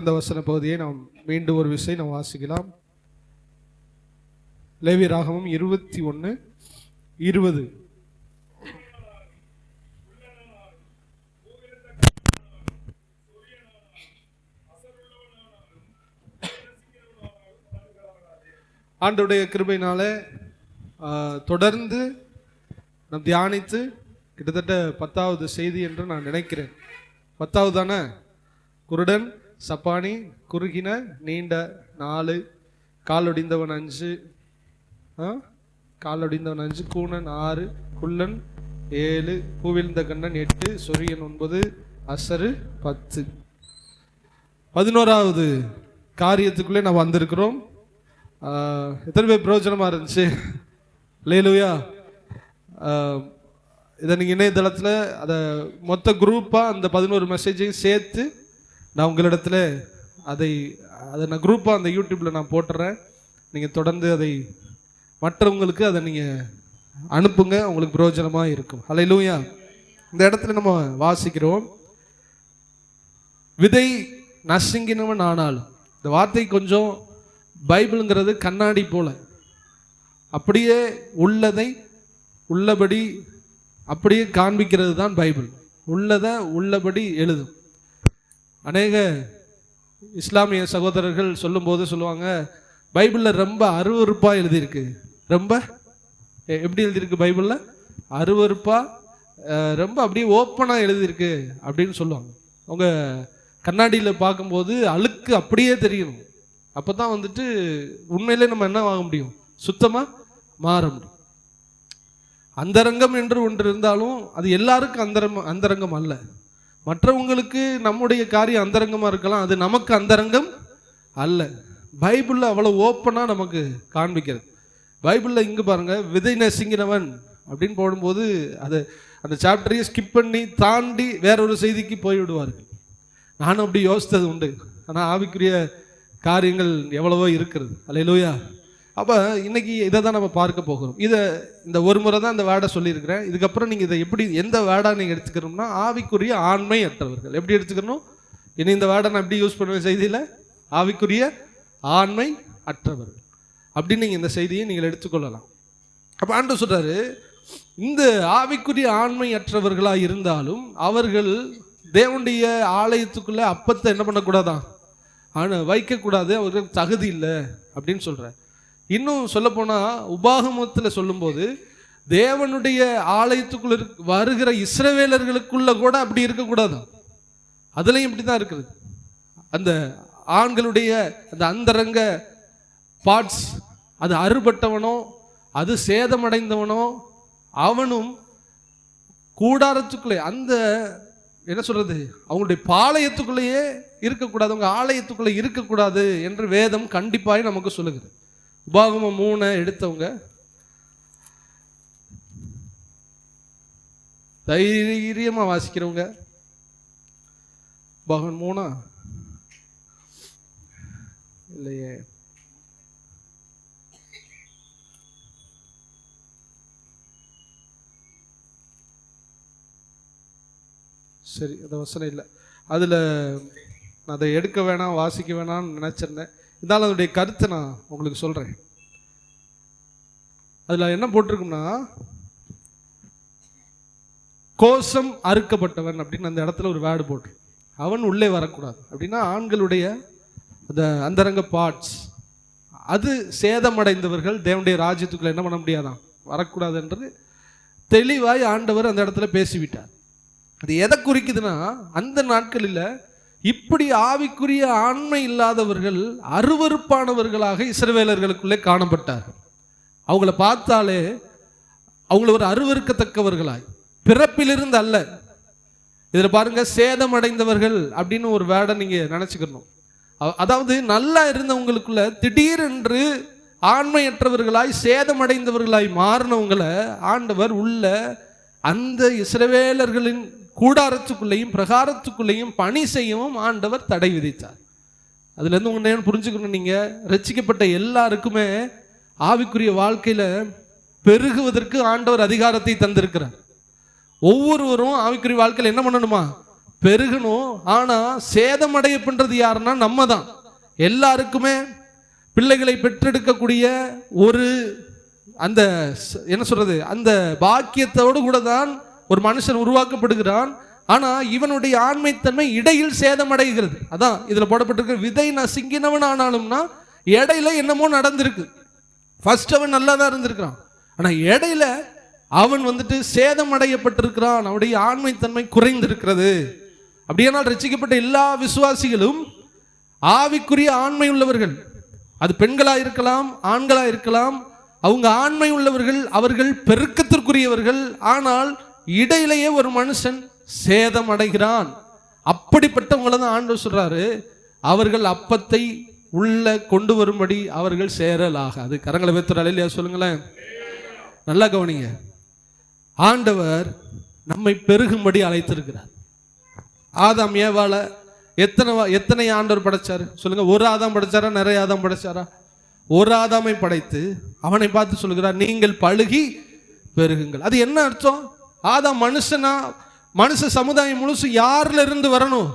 அந்த வசன பகுதியை நாம் மீண்டும் ஒரு விசை நாம் வாசிக்கலாம். லேவி ராகமம் 21:20. ஆண்டவருடைய கிருபையினால தொடர்ந்து நாம் தியானித்து கிட்டத்தட்ட 10வது செய்தி என்று நான் நினைக்கிறேன். 10வது தானே? குருடன், சப்பானி, குறுகின, நீண்ட 4, காலொடிந்தவன் 5, காலொடிந்தவன் 5, கூனன் 6, குள்ளன் 7, பூவிழ்ந்த கண்ணன் 8, சொரியன் 9, அசரு 10. 11வது காரியத்துக்குள்ளே நாம் வந்திருக்கிறோம். எத்தனை பேர் பிரயோஜனமாக இருந்துச்சு? அல்லேலூயா. இதை நீங்கள் இணையதளத்தில் அதை மொத்த குரூப்பாக அந்த 11 மெசேஜையும் சேர்த்து நான் உங்களிடத்தில் அதை நான் குரூப்பாக அந்த யூடியூப்பில் நான் போட்டுறேன். நீங்கள் தொடர்ந்து அதை மற்றவங்களுக்கு அதை நீங்கள் அனுப்புங்க, உங்களுக்கு பிரயோஜனமாக இருக்கும். அல்லேலூயா. இந்த இடத்துல நம்ம வாசிக்கிறோம், விதை நசுங்கினவன் ஆனாலும். இந்த வார்த்தை கொஞ்சம் பைபிளுங்கிறது கண்ணாடி போல, அப்படியே உள்ளதை உள்ளபடி அப்படியே காண்பிக்கிறது தான் பைபிள். உள்ளதை உள்ளபடி எழுதும். அநேக இஸ்லாமிய சகோதரர்கள் சொல்லும்போது சொல்லுவாங்க, பைபிளில் ரொம்ப அருவருப்பாக எழுதியிருக்கு. ரொம்ப எப்படி எழுதியிருக்கு? பைபிளில் அருவருப்பாக ரொம்ப அப்படியே ஓப்பனாக எழுதியிருக்கு அப்படின்னு சொல்லுவாங்க. அவங்க கண்ணாடியில் பார்க்கும்போது அழுக்கு அப்படியே தெரியணும். அப்போ தான் வந்துட்டு உண்மையிலே நம்ம என்ன ஆக முடியும்? சுத்தமாக மாற முடியும். அந்தரங்கம் என்று ஒன்று இருந்தாலும் அது எல்லாருக்கும் அந்தரங்கம் அல்ல. மற்றவங்களுக்கு நம்முடைய காரியம் அந்தரங்கமாக இருக்கலாம், அது நமக்கு அந்தரங்கம் அல்ல. பைபிளில் அவ்வளோ ஓப்பனாக நமக்கு காண்பிக்கிறது. பைபிளில் இங்கே பாருங்கள், விதை நசுங்கினவன் அப்படின்னு போடும்போது அது அந்த சாப்டரையே ஸ்கிப் பண்ணி தாண்டி வேறொரு செய்திக்கு போய்விடுவார்கள். நானும் அப்படி யோசித்தது உண்டு. ஆனால் ஆவிக்குரிய காரியங்கள் எவ்வளவோ இருக்கிறது. அல்லேலூயா. அப்போ இன்னைக்கு இதை தான் நம்ம பார்க்க போகிறோம். இந்த ஒரு முறை தான் இந்த வேர்டை சொல்லியிருக்கிறேன். இதுக்கப்புறம் நீங்கள் இதை எப்படி எந்த வேர்டாக நீங்கள் எடுத்துக்கணும்னா, ஆவிக்குரிய ஆண்மை அற்றவர்கள். எப்படி எடுத்துக்கணும்? இனி இந்த வேர்டை நான் எப்படி யூஸ் பண்ணுவேன் செய்தியில்? ஆவிக்குரிய ஆண்மை அற்றவர்கள் அப்படின்னு நீங்கள் இந்த செய்தியை நீங்கள் எடுத்துக்கொள்ளலாம். அப்போ ஆண்டவர் சொல்கிறாரு, இந்த ஆவிக்குரிய ஆண்மை அற்றவர்களாக இருந்தாலும் அவர்கள் தேவனுடைய ஆலயத்துக்குள்ளே அப்பத்தை என்ன பண்ணக்கூடாதான்? வைக்கக்கூடாது, அவர்களுக்கு தகுதி இல்லை அப்படின்னு சொல்கிறார். இன்னும் சொல்லப்போனால் உபாகமத்தில் சொல்லும்போது தேவனுடைய ஆலயத்துக்குள்ள வருகிற இஸ்ரவேலர்களுக்குள்ள கூட அப்படி இருக்கக்கூடாது. அதுலேயும் இப்படி தான் இருக்குது. அந்த ஆண்களுடைய அந்த அந்தரங்க பார்ட்ஸ், அது அறுபட்டவனோ அது சேதமடைந்தவனோ அவனும் கூடாரத்துக்குள்ளே, அந்த என்ன சொல்றது, அவங்களுடைய பாளையத்துக்குள்ளேயே இருக்கக்கூடாது, அவங்க ஆலயத்துக்குள்ளே இருக்கக்கூடாது என்று வேதம் கண்டிப்பாக நமக்கு சொல்லுகிறது. உபாகமம் 3 எடுத்தவங்க தைரியமாக வாசிக்கிறவங்க, உபாகமம் 3 இல்லையே, சரி அந்த வசனம் இல்லை, அதில் நான் அதை எடுக்க வேணாம் வாசிக்க வேணாம்னு நினச்சிருந்தேன். இருந்தாலும் அதனுடைய கருத்தை நான் உங்களுக்கு சொல்கிறேன். அதில் என்ன போட்டிருக்குன்னா, கோசம் அறுக்கப்பட்டவன் அப்படின்னு அந்த இடத்துல ஒரு வேர்டு போட்டு, அவன் உள்ளே வரக்கூடாது அப்படின்னா ஆண்களுடைய அந்த அந்தரங்க பார்ட்ஸ் அது சேதமடைந்தவர்கள் தேவனுடைய ராஜ்யத்துக்குள்ள என்ன பண்ண முடியாதான், வரக்கூடாது என்று தெளிவாய் ஆண்டவர் அந்த இடத்துல பேசிவிட்டார். அது எதை குறிக்குதுன்னா, அந்த நாட்களில் இப்படி ஆவிக்குரிய ஆண்மை இல்லாதவர்கள் அருவருப்பானவர்களாக இஸ்ரவேலர்களுக்குள்ளே காணப்பட்டார். அவங்கள பார்த்தாலே அவங்கள ஒரு அருவருக்கத்தக்கவர்களாய், பிறப்பிலிருந்து அல்ல. இதில் பாருங்க, சேதமடைந்தவர்கள் அப்படின்னு ஒரு வேர்டை நீங்கள் நினச்சிக்கணும். அதாவது நல்லா இருந்தவங்களுக்குள்ள திடீரென்று ஆண்மையற்றவர்களாய் சேதமடைந்தவர்களாய் மாறினவங்களை ஆண்டவர் உள்ள அந்த இஸ்ரவேலர்களின் கூடாரத்துக்குள்ளேயும் பிரகாரத்துக்குள்ளேயும் பணி செய்யவும் ஆண்டவர் தடை விதித்தார். அதுலேருந்து உங்க நேரம் புரிஞ்சுக்கணும், நீங்கள் ரட்சிக்கப்பட்ட எல்லாருக்குமே ஆவிக்குரிய வாழ்க்கையில் பெருகுவதற்கு ஆண்டவர் அதிகாரத்தை தந்திருக்கிறார். ஒவ்வொருவரும் ஆவிக்குரிய வாழ்க்கையில் என்ன பண்ணணுமா? பெருகணும். ஆனா சேதமடைய பண்றது யாருன்னா நம்ம தான். எல்லாருக்குமே பிள்ளைகளை பெற்றெடுக்கக்கூடிய ஒரு அந்த என்ன சொல்றது, அந்த பாக்கியத்தோடு கூட தான் ஒரு மனுஷன் உருவாக்கப்படுகிறான். ஆனா இவனுடைய ஆண்மைத்தன்மை இடையில் சேதமடைகிறது. அதான் இதுல போடப்பட்டிருக்க, விதை நசுங்கினவன் ஆனாலும்னா இடையில என்னமோ நடந்திருக்கு. ஃபர்ஸ்ட் அவன் நல்லா தான் இருந்திருக்கிறான், ஆனா இடையில அவன் வந்துட்டு சேதமடையப்பட்டிருக்கிறான். அவனுடைய ஆண்மைத்தன்மை குறைந்திருக்கிறது. அப்படியானால் ரட்சிக்கப்பட்ட எல்லா விசுவாசிகளும் ஆவிக்குரிய ஆண்மை உள்ளவர்கள். அது பெண்களா இருக்கலாம், ஆண்களா இருக்கலாம். அவங்க ஆண்மை உள்ளவர்கள், அவர்கள் பெருக்கத்திற்குரியவர்கள். ஆனால் இடையிலேயே ஒரு மனுஷன் சேதம் அடைகிறான். அப்படிப்பட்டவங்களை தான் ஆண்டவர் சொல்றாரு, அவர்கள் அப்பத்தை உள்ள கொண்டு வரும்படி அவர்கள் சேரலாகாது. கரங்களை வைத்து அல்லேலூயா சொல்லுங்களேன். நல்லா கவனிங்க, ஆண்டவர் நம்மை பெருகும்படி அழைத்திருக்கிறார். ஆதாம் ஏவாள எத்தனை ஆண்டவர் படைச்சாரு சொல்லுங்க? ஒரு ஆதாம் படைச்சாரா, நிறைய ஆதாம் படைச்சாரா? ஒரு ஆதாமை படைத்து அவனை பார்த்து சொல்கிறார், நீங்கள் பழுகி பெருகுங்கள். அது என்ன அர்த்தம்? ஆதாம் மனுஷனா? மனுஷ சமுதாயம் முழுசு யார்ல இருந்து வரணும்?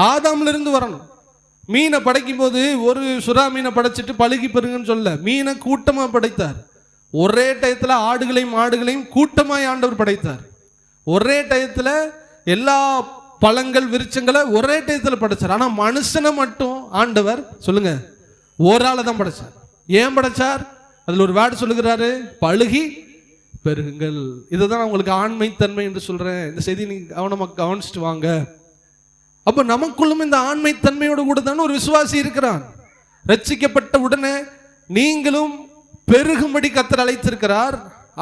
ஆதாம்ல இருந்து வரணும். மீனை படைக்கும் போது ஒரு சுறா மீனை படைச்சிட்டு பழுகி பெருங்கன்னு சொல்ல, மீனை கூட்டமா படைத்தார். ஒரே டயத்துல ஆடுகளையும் மாடுகளையும் கூட்டமாய் ஆண்டவர் படைத்தார். ஒரே டயத்துல எல்லா பழங்கள் விருட்சங்களை ஒரே டயத்துல படைச்சார். ஆனா மனுஷனை மட்டும் ஆண்டவர் சொல்லுங்க ஒரு ஆளை தான் படைச்சார். ஏன் படைச்சார்? அதுல ஒரு வேர்டு சொல்லுகிறாரு, பழுகி பெருகுங்கள். இதுதான் உங்களுக்கு ஆண்மைத்தன்மை என்று சொல்றேன். இந்த செய்தி நீங்க கவனிச்சுட்டு வாங்க. அப்ப நமக்குள்ளும் இந்த ஆண்மைத்தன்மையோடு கூட தானே ஒரு விசுவாசி இருக்கிறான். ரட்சிக்கப்பட்ட உடனே நீங்களும் பெருகும்படி கர்த்தர் அழைத்திருக்கிறார்.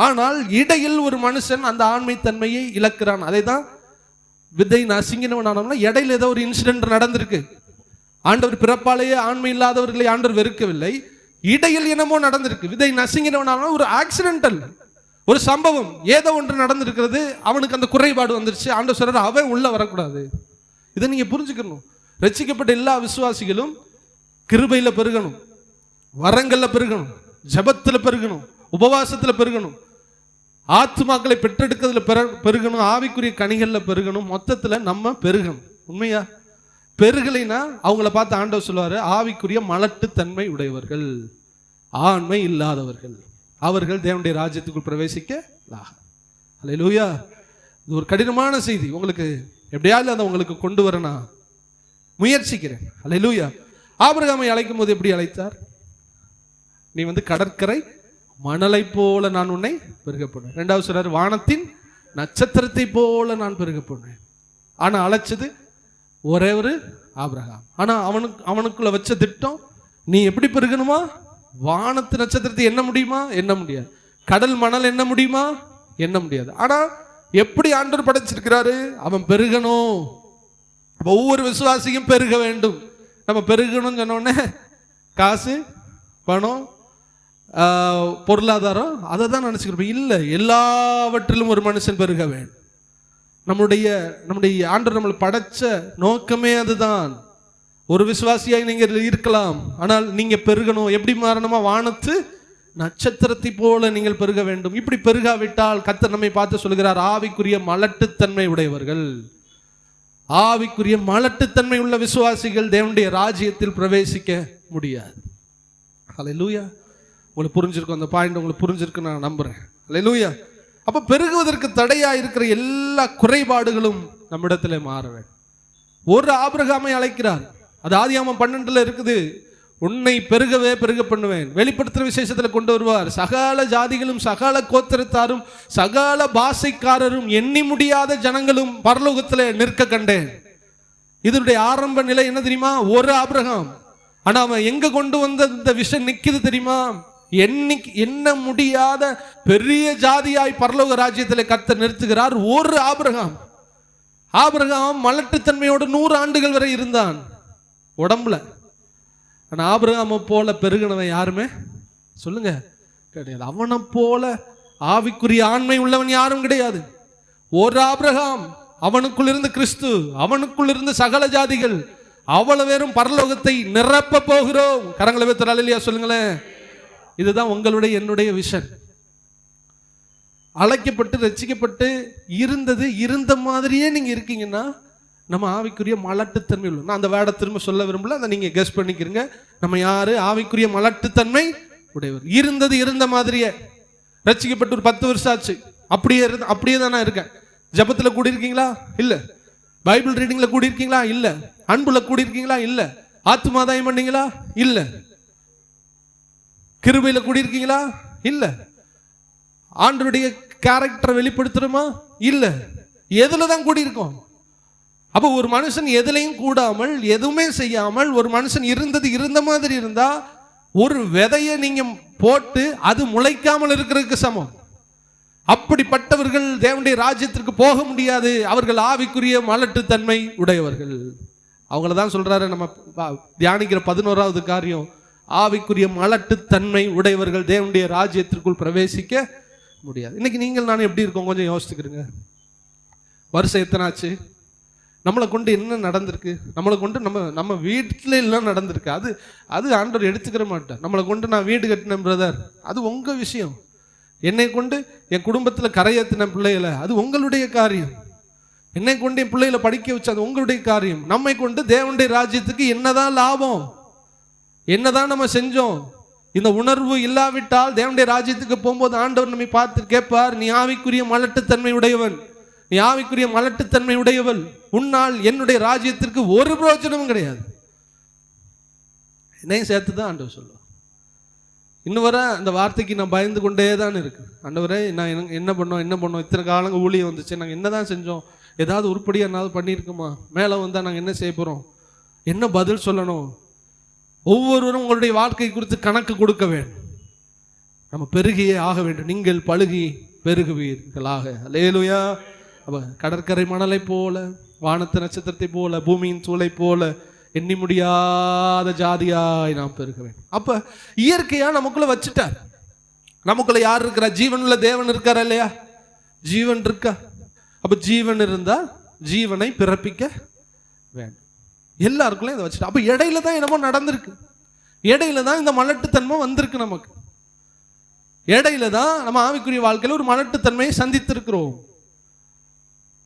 ஆனால் இடையில் ஒரு மனுஷன் அந்த ஆண்மைத்தன்மையை இழக்கிறான். அதை தான் விதை நசுங்கினவன் ஆனோம்னா இடையில ஏதோ ஒரு இன்சிடென்ட் நடந்திருக்கு. ஆண்டவர் பிறப்பாலேயே ஆண்மை இல்லாதவர்களை ஆண்டவர் வெறுக்கவில்லை. இடையில் என்னமோ நடந்திருக்கு. விதை நசுங்கினவனான ஒரு ஆக்சிடென்டல் ஒரு சம்பவம், ஏதோ ஒன்று நடந்திருக்கிறது. அவனுக்கு அந்த குறைபாடு வந்துருச்சு. ஆண்டவர் சொல்றார், அவன் உள்ள வரக்கூடாது. இதை நீங்க புரிஞ்சுக்கணும். ரட்சிக்கப்பட்ட எல்லா விசுவாசிகளும் கிருபையில பெருகணும், வரங்கள்ல பெருகணும், ஜபத்துல பெருகணும், உபவாசத்துல பெருகணும், ஆத்துமாக்களை பெற்றெடுக்கிறதுல பெருகணும், ஆவிக்குரிய கனிகள்ல பெருகணும். மொத்தத்துல நம்ம பெருகணும். உண்மையா? பெருகலைன்னா அவங்கள பார்த்து ஆண்டவர் சொல்லுவாரு, ஆவிக்குரிய மலட்டுத்தன்மை உடையவர்கள், ஆண்மை இல்லாதவர்கள், அவர்கள் தேவனுடைய ராஜ்யத்துக்குள் பிரவேசிக்க. அல்லேலூயா. இது ஒரு கடினமான செய்தி. உங்களுக்கு எப்படியாவது அதை உங்களுக்கு கொண்டு வர நான் முயற்சிக்கிறேன். அல்லேலூயா. ஆபிரகாமை அழைக்கும் போது எப்படி அழைத்தார்? நீ கடற்கரை மணலை போல நான் உன்னை பெருக போனேன். ரெண்டாவது சொல்றாரு, வானத்தின் நட்சத்திரத்தை போல நான் பெருக போனேன். ஆனா அழைச்சது ஒரே ஒரு ஆபிரகாம். ஆனா அவனுக்குள்ள வச்ச திட்டம், நீ எப்படி பெருகணுமா? வானத்து நட்சத்திரத்தை எண்ண முடியுமா? எண்ண முடியாது. கடல் மணல் எண்ண முடியுமா? எண்ண முடியாது. ஆனா எப்படி ஆண்டவர் படைச்சிருக்கிறாரு? அவன் பெருகணும். ஒவ்வொரு விசுவாசியும் பெருக வேண்டும். நம்ம பெருகணும்னு சொன்ன உடனே காசு, பணம், பொருளாதாரம் அதை தான் நினைச்சுக்கிறோம். இல்லை, எல்லாவற்றிலும் ஒரு மனுஷன் பெருக வேண்டும். நம்முடைய ஆண்டவர் நம்மளை படைச்ச நோக்கமே அதுதான். ஒரு விசுவாசியாய் நீங்க இருக்கலாம், ஆனால் நீங்க பெருகணும். எப்படி மாறணுமா? வானத்து நட்சத்திரத்தை போல நீங்கள் பெருக வேண்டும். இப்படி பெருகாவிட்டால் கர்த்தர் நம்மை பார்த்து சொல்கிறார், ஆவிக்குரிய மலட்டுத்தன்மை உடையவர்கள். ஆவிக்குரிய மலட்டுத்தன்மை உள்ள விசுவாசிகள் தேவனுடைய ராஜ்யத்தில் பிரவேசிக்க முடியாது. அல்லேலூயா. உங்களுக்கு புரிஞ்சிருக்கும் அந்த பாயிண்ட், உங்களுக்கு புரிஞ்சிருக்கு நான் நம்புறேன். அல்லேலூயா. அப்ப பெருகுவதற்கு தடையா இருக்கிற எல்லா குறைபாடுகளும் நம்மிடத்துல மாற வேண்டும். ஒரு ஆபிரகாமை அழைக்கிறார். அது ஆதியாகமம் 12 இருக்குது. உன்னை பெருகவே பெருக பண்ணுவேன். வெளிப்படுத்துற விசேஷத்துல கொண்டு வருவார். சகல ஜாதிகளும் சகல கோத்திரத்தாரும் சகல பாஷைக்காரரும் எண்ணி முடியாத ஜனங்களும் பரலோகத்துல நிற்க கண்டேன். இதனுடைய ஆரம்ப நிலை என்ன தெரியுமா? ஒரு ஆபிரகாம். ஆனா அவன் எங்க கொண்டு வந்த இந்த விஷயம் நிக்குது தெரியுமா? எண்ண முடியாத பெரிய ஜாதியாய் பரலோக ராஜ்யத்தில் கர்த்தர் நிறுத்துகிறார். ஒரு ஆபிரகாம். ஆபிரகாம் மலட்டுத்தன்மையோடு 100 ஆண்டுகள் வரை இருந்தான் உடம்புல. ஆனா ஆபிரகாமை போல பெருகினவன் யாருமே சொல்லுங்க கிடையாது. அவனை போல ஆவிக்குரிய ஆண்மை உள்ளவன் யாரும் கிடையாது. ஒரு ஆபிரகாம், அவனுக்குள் இருந்து கிறிஸ்து, அவனுக்குள் இருந்து சகல ஜாதிகள், அவ்வளவு பேரும் பரலோகத்தை நிரப்ப போகிறோம். கரங்களை வைத்து அல்லேலூயா சொல்லுங்களேன். இதுதான் உங்களுடைய என்னுடைய விஷன். அழைக்கப்பட்டு ரட்சிக்கப்பட்டு இருந்த மாதிரியே நீங்க இருக்கீங்கன்னா நம்ம ஆவிக்குரிய மலட்டுத்தன்மை உள்ள. நான் அந்த வேர்டை திரும்ப சொல்ல விரும்பல, அதை நீங்க கெஸ் பண்ணிக்கிறீங்க. நம்ம யாரு? ஆவிக்குரிய மலட்டுத்தன்மை உடையவர். இருந்தது இருந்த மாதிரியே. ரட்சிக்கப்பட்டு ஒரு 10 வருஷம் ஆச்சு, அப்படியே தான் நான் இருக்கேன். ஜபத்துல கூடி இருக்கீங்களா? இல்ல. பைபிள் ரீடிங்ல கூடி இருக்கீங்களா? இல்ல. அன்புல கூடி இருக்கீங்களா? இல்ல. ஆத்துமாதாயம் பண்ணீங்களா? இல்ல. கிருபையில கூடி இருக்கீங்களா? இல்ல. ஆண்டவருடைய கேரக்டரை வெளிப்படுத்துறோமா? இல்ல. எதுல தான் கூடி இருக்கோம்? அப்ப ஒரு மனுஷன் எதுலையும் கூடாமல் எதுவுமே செய்யாமல் ஒரு மனுஷன் இருந்தது இருந்த மாதிரி இருந்தா ஒரு விதையை நீங்க போட்டு அது முளைக்காமல் இருக்கிறதுக்கு சமம். அப்படிப்பட்டவர்கள் தேவனுடைய ராஜ்யத்திற்கு போக முடியாது. அவர்கள் ஆவிக்குரிய மலட்டுத்தன்மை உடையவர்கள். அவங்களதான் சொல்றாரு நம்ம தியானிக்கிற 11வது காரியம். ஆவிக்குரிய மலட்டுத்தன்மை உடையவர்கள் தேவனுடைய ராஜ்யத்திற்குள் பிரவேசிக்க முடியாது. இன்னைக்கு நீங்கள் நானும் எப்படி இருக்கோம் கொஞ்சம் யோசிச்சுக்கிறீங்க. வருஷம் எத்தனாச்சு? நம்மளை கொண்டு என்ன நடந்திருக்கு? நம்மளை கொண்டு நம்ம வீட்டில் எல்லாம் நடந்திருக்கு. அது ஆண்டவர் எடுத்துக்கிற மாட்டார். நம்மளை கொண்டு நான் வீடு கட்டினேன் பிரதர், அது உங்க விஷயம். என்னை கொண்டு என் குடும்பத்தில் கரையேற்றின பிள்ளைகளை, அது உங்களுடைய காரியம். என்னை கொண்டு என் பிள்ளைகளை படிக்க வச்சு, அது உங்களுடைய காரியம். நம்மை கொண்டு தேவனுடைய ராஜ்யத்துக்கு என்னதான் லாபம்? என்னதான் நம்ம செஞ்சோம்? இந்த உணர்வு இல்லாவிட்டால் தேவனுடைய ராஜ்யத்துக்கு போகும்போது ஆண்டவர் நம்மை பார்த்து கேட்பார், நீ ஆவிக்குரிய மலட்டுத்தன்மை உடையவன், நீ ஆவிக்குரிய மலட்டுத்தன்மை உடையவள், உன்னால் என்னுடைய ராஜ்யத்திற்கு ஒரு பிரயோஜனமும் கிடையாது. என்னையும் சேர்த்து தான் ஆண்டவர் சொல்லுவார். இன்னும் வர அந்த வார்த்தைக்கு நான் பயந்து கொண்டே தான் இருக்கு. ஆண்டவரே, நான் என்ன பண்ணோம் இத்தனை காலங்க ஊழியம் வந்துச்சு, நாங்கள் என்னதான் செஞ்சோம்? ஏதாவது உருப்படியாக என்னாவது பண்ணியிருக்குமா? மேலே வந்தால் நாங்கள் என்ன செய்ய போகிறோம்? என்ன பதில் சொல்லணும்? ஒவ்வொருவரும் உங்களுடைய வாழ்க்கை குறித்து கணக்கு கொடுக்க வேண்டும். நம்ம பெருகியே ஆக வேண்டும். நீங்கள் பழுகி பெருகுவீர்களாக. அல்லேலூயா. அப்ப கடற்கரை மணலை போல, வானத்து நட்சத்திரத்தை போல, பூமியின் சூளை போல எண்ணி முடியாத ஜாதியாய் நாம் பெருக வேண்டும். அப்ப இயற்கையா நமக்குள்ள வச்சுட்டார். நமக்குள்ள யார் இருக்கிறா? ஜீவனுள்ள தேவன் இருக்காரா இல்லையா? ஜீவன் இருக்கா? அப்ப ஜீவன் இருந்தா ஜீவனை பிறப்பிக்க வேண்டும். எல்லாருக்குள்ளயும் இதை வச்சுட்டா. அப்ப இடையில தான் என்னமோ நடந்திருக்கு. இடையில தான் இந்த மலட்டுத்தன்மை வந்திருக்கு நமக்கு. இடையில தான் நம்ம ஆவிக்குரிய வாழ்க்கையில ஒரு மலட்டுத்தன்மையை சந்தித்திருக்கிறோம்.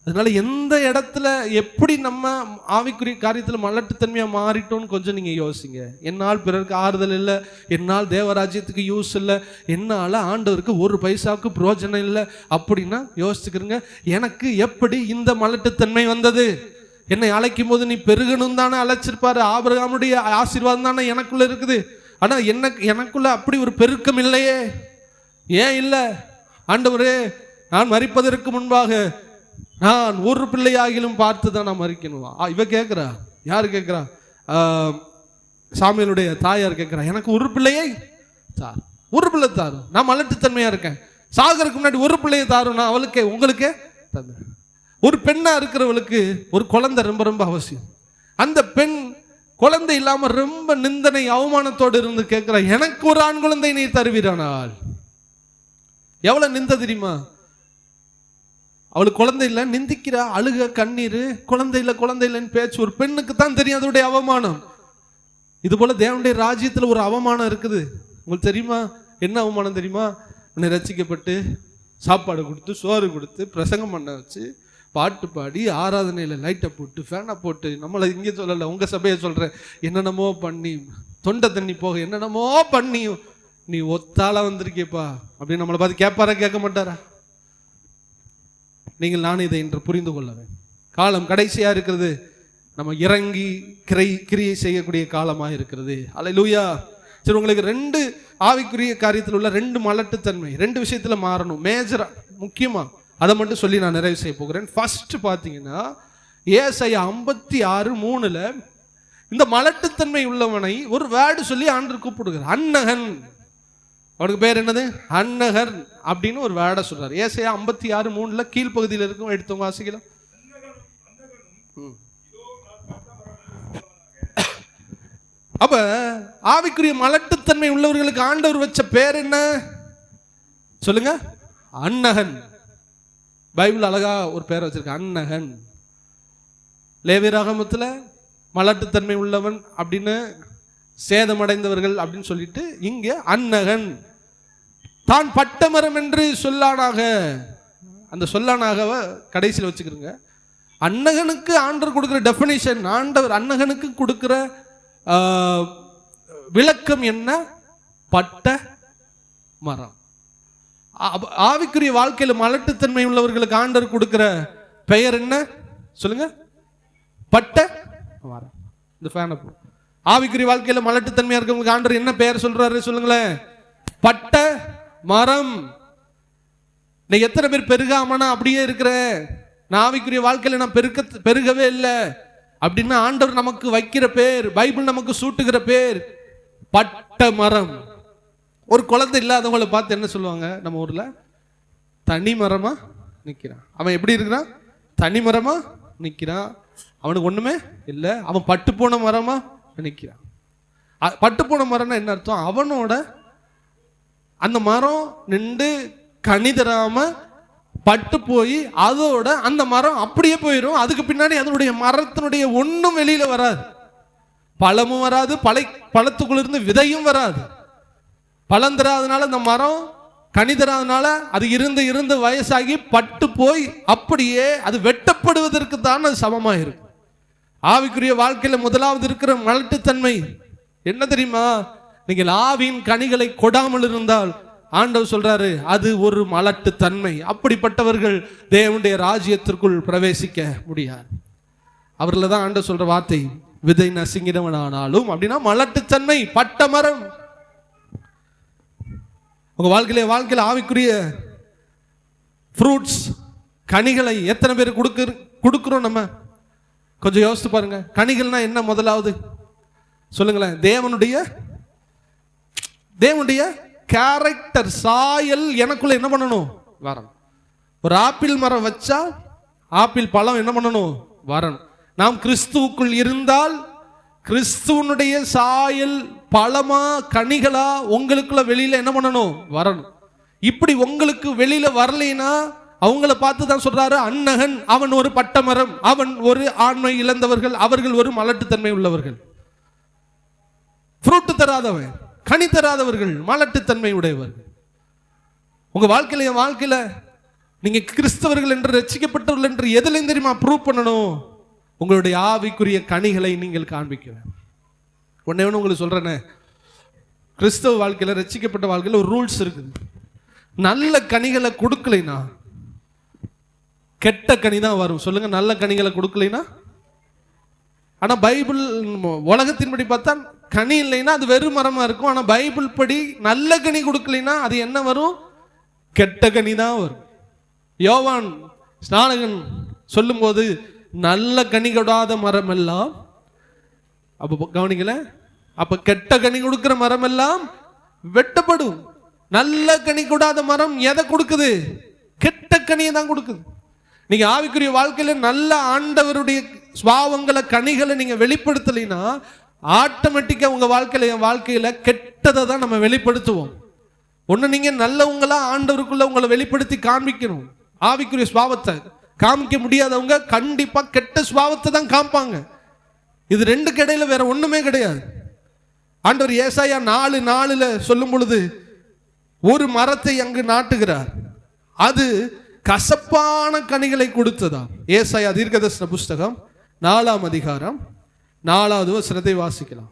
அதனால எந்த இடத்துல எப்படி நம்ம ஆவிக்குரிய காரியத்தில் மலட்டுத்தன்மையா மாறிட்டோம்னு கொஞ்சம் நீங்க யோசிங்க. என்னால் பிறருக்கு ஆறுதல் இல்லை, என்னால் தேவராஜ்யத்துக்கு யூஸ் இல்லை, என்னால் ஆண்டவருக்கு ஒரு பைசாவுக்கு பிரயோஜனம் இல்லை அப்படின்னா யோசிச்சுக்கிறங்க. எனக்கு எப்படி இந்த மலட்டுத்தன்மை வந்தது? என்னை அழைக்கும் போது நீ பெருகணும் தானே அழைச்சிருப்பாரு. ஆபிரகாமுடைய ஆசீர்வாதம் தானே எனக்குள்ள இருக்குது. ஆனா எனக்குள்ள அப்படி ஒரு பெருக்கம் இல்லையே. ஏன் இல்லை? ஆண்டவரே, நான் மரிப்பதற்கு முன்பாக நான் ஒரு பிள்ளையாகிலும் பார்த்து தான் நான் மறிக்கணும். இவ கேட்கிறா. யாரு கேட்கிறா? சாமியலுடைய தாயார் கேட்கிறா, எனக்கு ஒரு பிள்ளையை தார், ஒரு பிள்ளை தாரும், நான் மலட்டுத்தன்மையா இருக்கேன், சாகருக்கு முன்னாடி ஒரு பிள்ளையை தாரும், நான் அவளுக்கே உங்களுக்கே தந்தேன். ஒரு பெண்ணா இருக்கிறவளுக்கு ஒரு குழந்தை ரொம்ப ரொம்ப அவசியம். அந்த பெண் குழந்தை இல்லாம ரொம்ப நிந்தனை அவமானத்தோடு இருந்து கேட்கிறா, எனக்கு ஒரு ஆண் குழந்தை நீ தருவீரானால். எவ்வளவு நிந்த தெரியுமா? அவளுக்கு குழந்தை இல்லை, நிந்திக்கிறா, அழுக, கண்ணீர், குழந்தை இல்லைன்னு பேச்சு. ஒரு பெண்ணுக்கு தான் தெரியும் அதோடைய அவமானம். இது போல தேவனுடைய ராஜ்யத்துல ஒரு அவமானம் இருக்குது. உங்களுக்கு தெரியுமா? என்ன அவமானம் தெரியுமா? உன்னை ரட்சிக்கப்பட்டு சாப்பாடு கொடுத்து, சோறு கொடுத்து, பிரசங்கம் பண்ண வச்சு, பாட்டு பாடி, ஆராதனையில லைட்டை போட்டு, ஃபேனை போட்டு, நம்மளை இங்கே சொல்லலை, உங்க சபையை சொல்றேன், என்னென்னமோ பண்ணி, தொண்டை தண்ணி போக என்னென்னமோ பண்ணி நீ ஒத்தால வந்திருக்கேப்பா அப்படின்னு நம்மளை பார்த்து கேட்பாரா? கேட்க மாட்டாரா? நீங்கள் நானும் இதை இன்று புரிந்து கொள்ளவேன். காலம் கடைசியா இருக்கிறது. நம்ம இறங்கி கிரியை செய்யக்கூடிய காலமாக இருக்கிறது. அல்லேலூயா. சரி, உங்களுக்கு 2 ஆவிக்குரிய காரியத்தில் உள்ள 2 மலட்டுத்தன்மை 2 விஷயத்துல மாறணும். மேஜரா முக்கியமா அதை மட்டும் சொல்லி நான் நிறைவு செய்ய போகிறேன். ஃபர்ஸ்ட் பார்த்தீங்கன்னா ஏசாயா 56:3 இந்த மலட்டுத்தன்மை உள்ளவனை ஒரு வேர்டு சொல்லி ஆண்டவர் கூப்பிடுகிறார். அன்னகன். அவனுக்கு பேர் என்னது? அன்னகர் அப்படின்னு ஒரு வேர்டை சொல்றாரு. ஏசாயா 56:3 கீழ்ப்பகுதியில் இருக்கும். எடுத்தவங்க வாசிக்கலாம். அப்ப ஆவிக்குரிய மலட்டுத்தன்மை உள்ளவர்களுக்கு ஆண்டவர் வச்ச பேர் என்ன சொல்லுங்க? அன்னகன். பைபிள் அழகா ஒரு பேர் வச்சிருக்க, அன்னகன். லேவியராகமத்துல மலட்டுத்தன்மை உள்ளவன் அப்படின்னு, சேதமடைந்தவர்கள் அப்படின்னு சொல்லிட்டு, இங்க அன்னகன். தான் பட்டமரம் என்று சொல்லானாக, அந்த சொல்லானாக கடைசியில் வச்சுக்கிறங்க. அன்னகனுக்கு ஆண்டவர் கொடுக்கிற டெஃபினிஷன், ஆண்டவர் அன்னகனுக்கு கொடுக்கிற விளக்கம் என்ன? பட்ட மரம். ஆவிக்குரிய வாழ்க்கையில மலட்டுத்தன்மை உள்ளவர்களுக்கு ஆண்டவர் கொடுக்கிற பெயர் என்ன சொல்லுங்க? பட்ட மரம். இந்த ஃபேன் ஆவிக்குரிய வாழ்க்கையில மலட்டுத்தன்மையா இருக்கிறவங்களுக்கு ஆண்டவர் என்ன பெயர் சொல்றாரு சொல்லுங்களேன்? பட்ட மரம். நீ எத்தனை பேர் பெருகாமனா அப்படியே இருக்கிற, நான் ஆவிக்குரிய வாழ்க்கையில நான் பெருகவே இல்லை அப்படின்னா ஆண்டவர் நமக்கு வைக்கிற பேர், பைபிள் நமக்கு சூட்டுகிற பேர் பட்ட மரம். ஒரு குழந்தை இல்லாதவங்களை பார்த்து என்ன சொல்லுவாங்க நம்ம ஊர்ல? தனி மரமா நிக்கிறான். அவன் எப்படி இருக்கிறான்? தனி மரமா நிக்கிறான். அவனுக்கு ஒண்ணுமே இல்லை. அவன் பட்டு போன மரமா நிக்கிறான். பட்டு போன மரம்னா என்ன அர்த்தம்? அவனோட அந்த மரம் நின்று கனி தராம பட்டு போய் அதோட அந்த மரம் அப்படியே போயிடும். அதுக்கு பின்னாடி அதனுடைய மரத்தினுடைய ஒன்றும் வெளியில வராது. பழமும் வராது, பழத்துக்குள்ள இருந்து விதையும் வராது. பழம் தராதனால அந்த மரம், கனி தராதனால அது இருந்து வயசாகி பட்டு போய் அப்படியே அது வெட்டப்படுவதற்கு தான் அது சமமாக இருக்கும். ஆவிக்குரிய வாழ்க்கையில முதலாவது இருக்கிற மலட்டுத்தன்மை என்ன தெரியுமா? நீங்கள் ஆவியின் கனிகளை கொடாமல் இருந்தால் ஆண்டவர் சொல்றாரு அது ஒரு மலட்டுத்தன்மை. அப்படிப்பட்டவர்கள் தேவனுடைய ராஜ்யத்திற்குள் பிரவேசிக்க முடியாது. அவர்களை தான் ஆண்டவர் சொல்ற வார்த்தை விதை நசுங்கினவனானாலும் அப்படின்னா மலட்டுத்தன்மை, பட்ட மரம். உங்க வாழ்க்கையில ஆவிக்குரிய ஃப்ரூட்ஸ், கனிகளை எத்தனை பேர் கொடுக்கிறோம்? நம்ம கொஞ்சம் யோசித்து பாருங்க. கனிகள்னா என்ன? முதலாவது சொல்லுங்களேன். தேவனுடைய கேரக்டர், சாயல் எனக்குள்ள என்ன பண்ணணும்? வரணும். ஒரு ஆப்பிள் மரம் வச்சா ஆப்பிள் பழம் என்ன பண்ணணும்? வரணும். நாம் கிறிஸ்துவுக்குள் இருந்தால் கிறிஸ்துவனுடைய சாயல் பழமா கனிகளா உங்களுக்குள்ள வெளியில என்ன பண்ணணும்? வரணும். இப்படி உங்களுக்கு வெளியில வரலைன்னா அவங்கள பார்த்து தான் சொல்றாரு அன்னகன் அவன் ஒரு பட்டமரம், அவன் ஒரு ஆண்மை இழந்தவர்கள், அவர்கள் ஒரு மலட்டுத்தன்மை உள்ளவர்கள். ஃப்ரூட் தராதவன், கனி தராதவர்கள், மலட்டுத்தன்மை உடையவர்கள். உங்க வாழ்க்கையில நீங்க கிறிஸ்தவர்கள் என்று, ரட்சிக்கப்பட்டவர்கள் என்று எதுல தெரியுமா ப்ரூவ் பண்ணணும்? உங்களுடைய ஆவிக்குரிய கனிகளை நீங்கள் காண்பிக்க. ஒன்னே ஒன்று உங்களுக்கு சொல்றேனே, கிறிஸ்தவ வாழ்க்கையில, ரட்சிக்கப்பட்ட வாழ்க்கையில ஒரு ரூல்ஸ் இருக்குது. நல்ல கனிகளை கொடுக்கலைனா கெட்ட கனி தான் வரும். சொல்லுங்க, நல்ல கனிகளை கொடுக்கலைனா. ஆனா பைபிள் உலகத்தின்படி பார்த்தா கனி இல்லைன்னா அது வெறும் மரமா இருக்கும். ஆனா பைபிள் படி நல்ல கனி கொடுக்கலைன்னா அது என்ன வரும்? கெட்ட கனி தான் வரும். யோவான் ஸ்நானகன் சொல்லும் போது நல்ல கனி கொடாத மரம் எல்லாம், அப்ப கவனிக்கல, அப்ப கெட்ட கனி கொடுக்கிற மரம் எல்லாம் வெட்டப்படும். நல்ல கனி கொடாத மரம் எதை கொடுக்குது? கெட்ட கனியை தான் கொடுக்குது. நீங்க ஆவிக்குரிய வாழ்க்கையில நல்ல ஆண்டவருடைய சுபாவங்களை, கனிகளை நீங்க வெளிப்படுத்தலைன்னா ஆட்டோமேட்டிக்கா உங்க வாழ்க்கையில கெட்டதை தான் நம்ம வெளிப்படுத்துவோம். ஒண்ணு நீங்க நல்லவங்களா ஆண்டவருக்குள்ள உங்களை வெளிப்படுத்தி காண்பிக்கணும். ஆவிக்குரிய சுபாவத்தை காமிக்க முடியாதவங்க கண்டிப்பா கெட்ட சுபாவத்தை தான் காமிப்பாங்க. இது ரெண்டுக்கு இடையில வேற ஒண்ணுமே கிடையாது. ஆண்டவர் ஏசாயா 4:4 சொல்லும் பொழுது ஒரு மரத்தை அங்கு நாட்டுகிறார், அது கசப்பான கனிகளை கொடுத்ததா. ஏசாயா தீர்க்கதரிசன புஸ்தகம் 4ஆம் அதிகாரம் 4வது வசனத்தை வாசிக்கலாம்.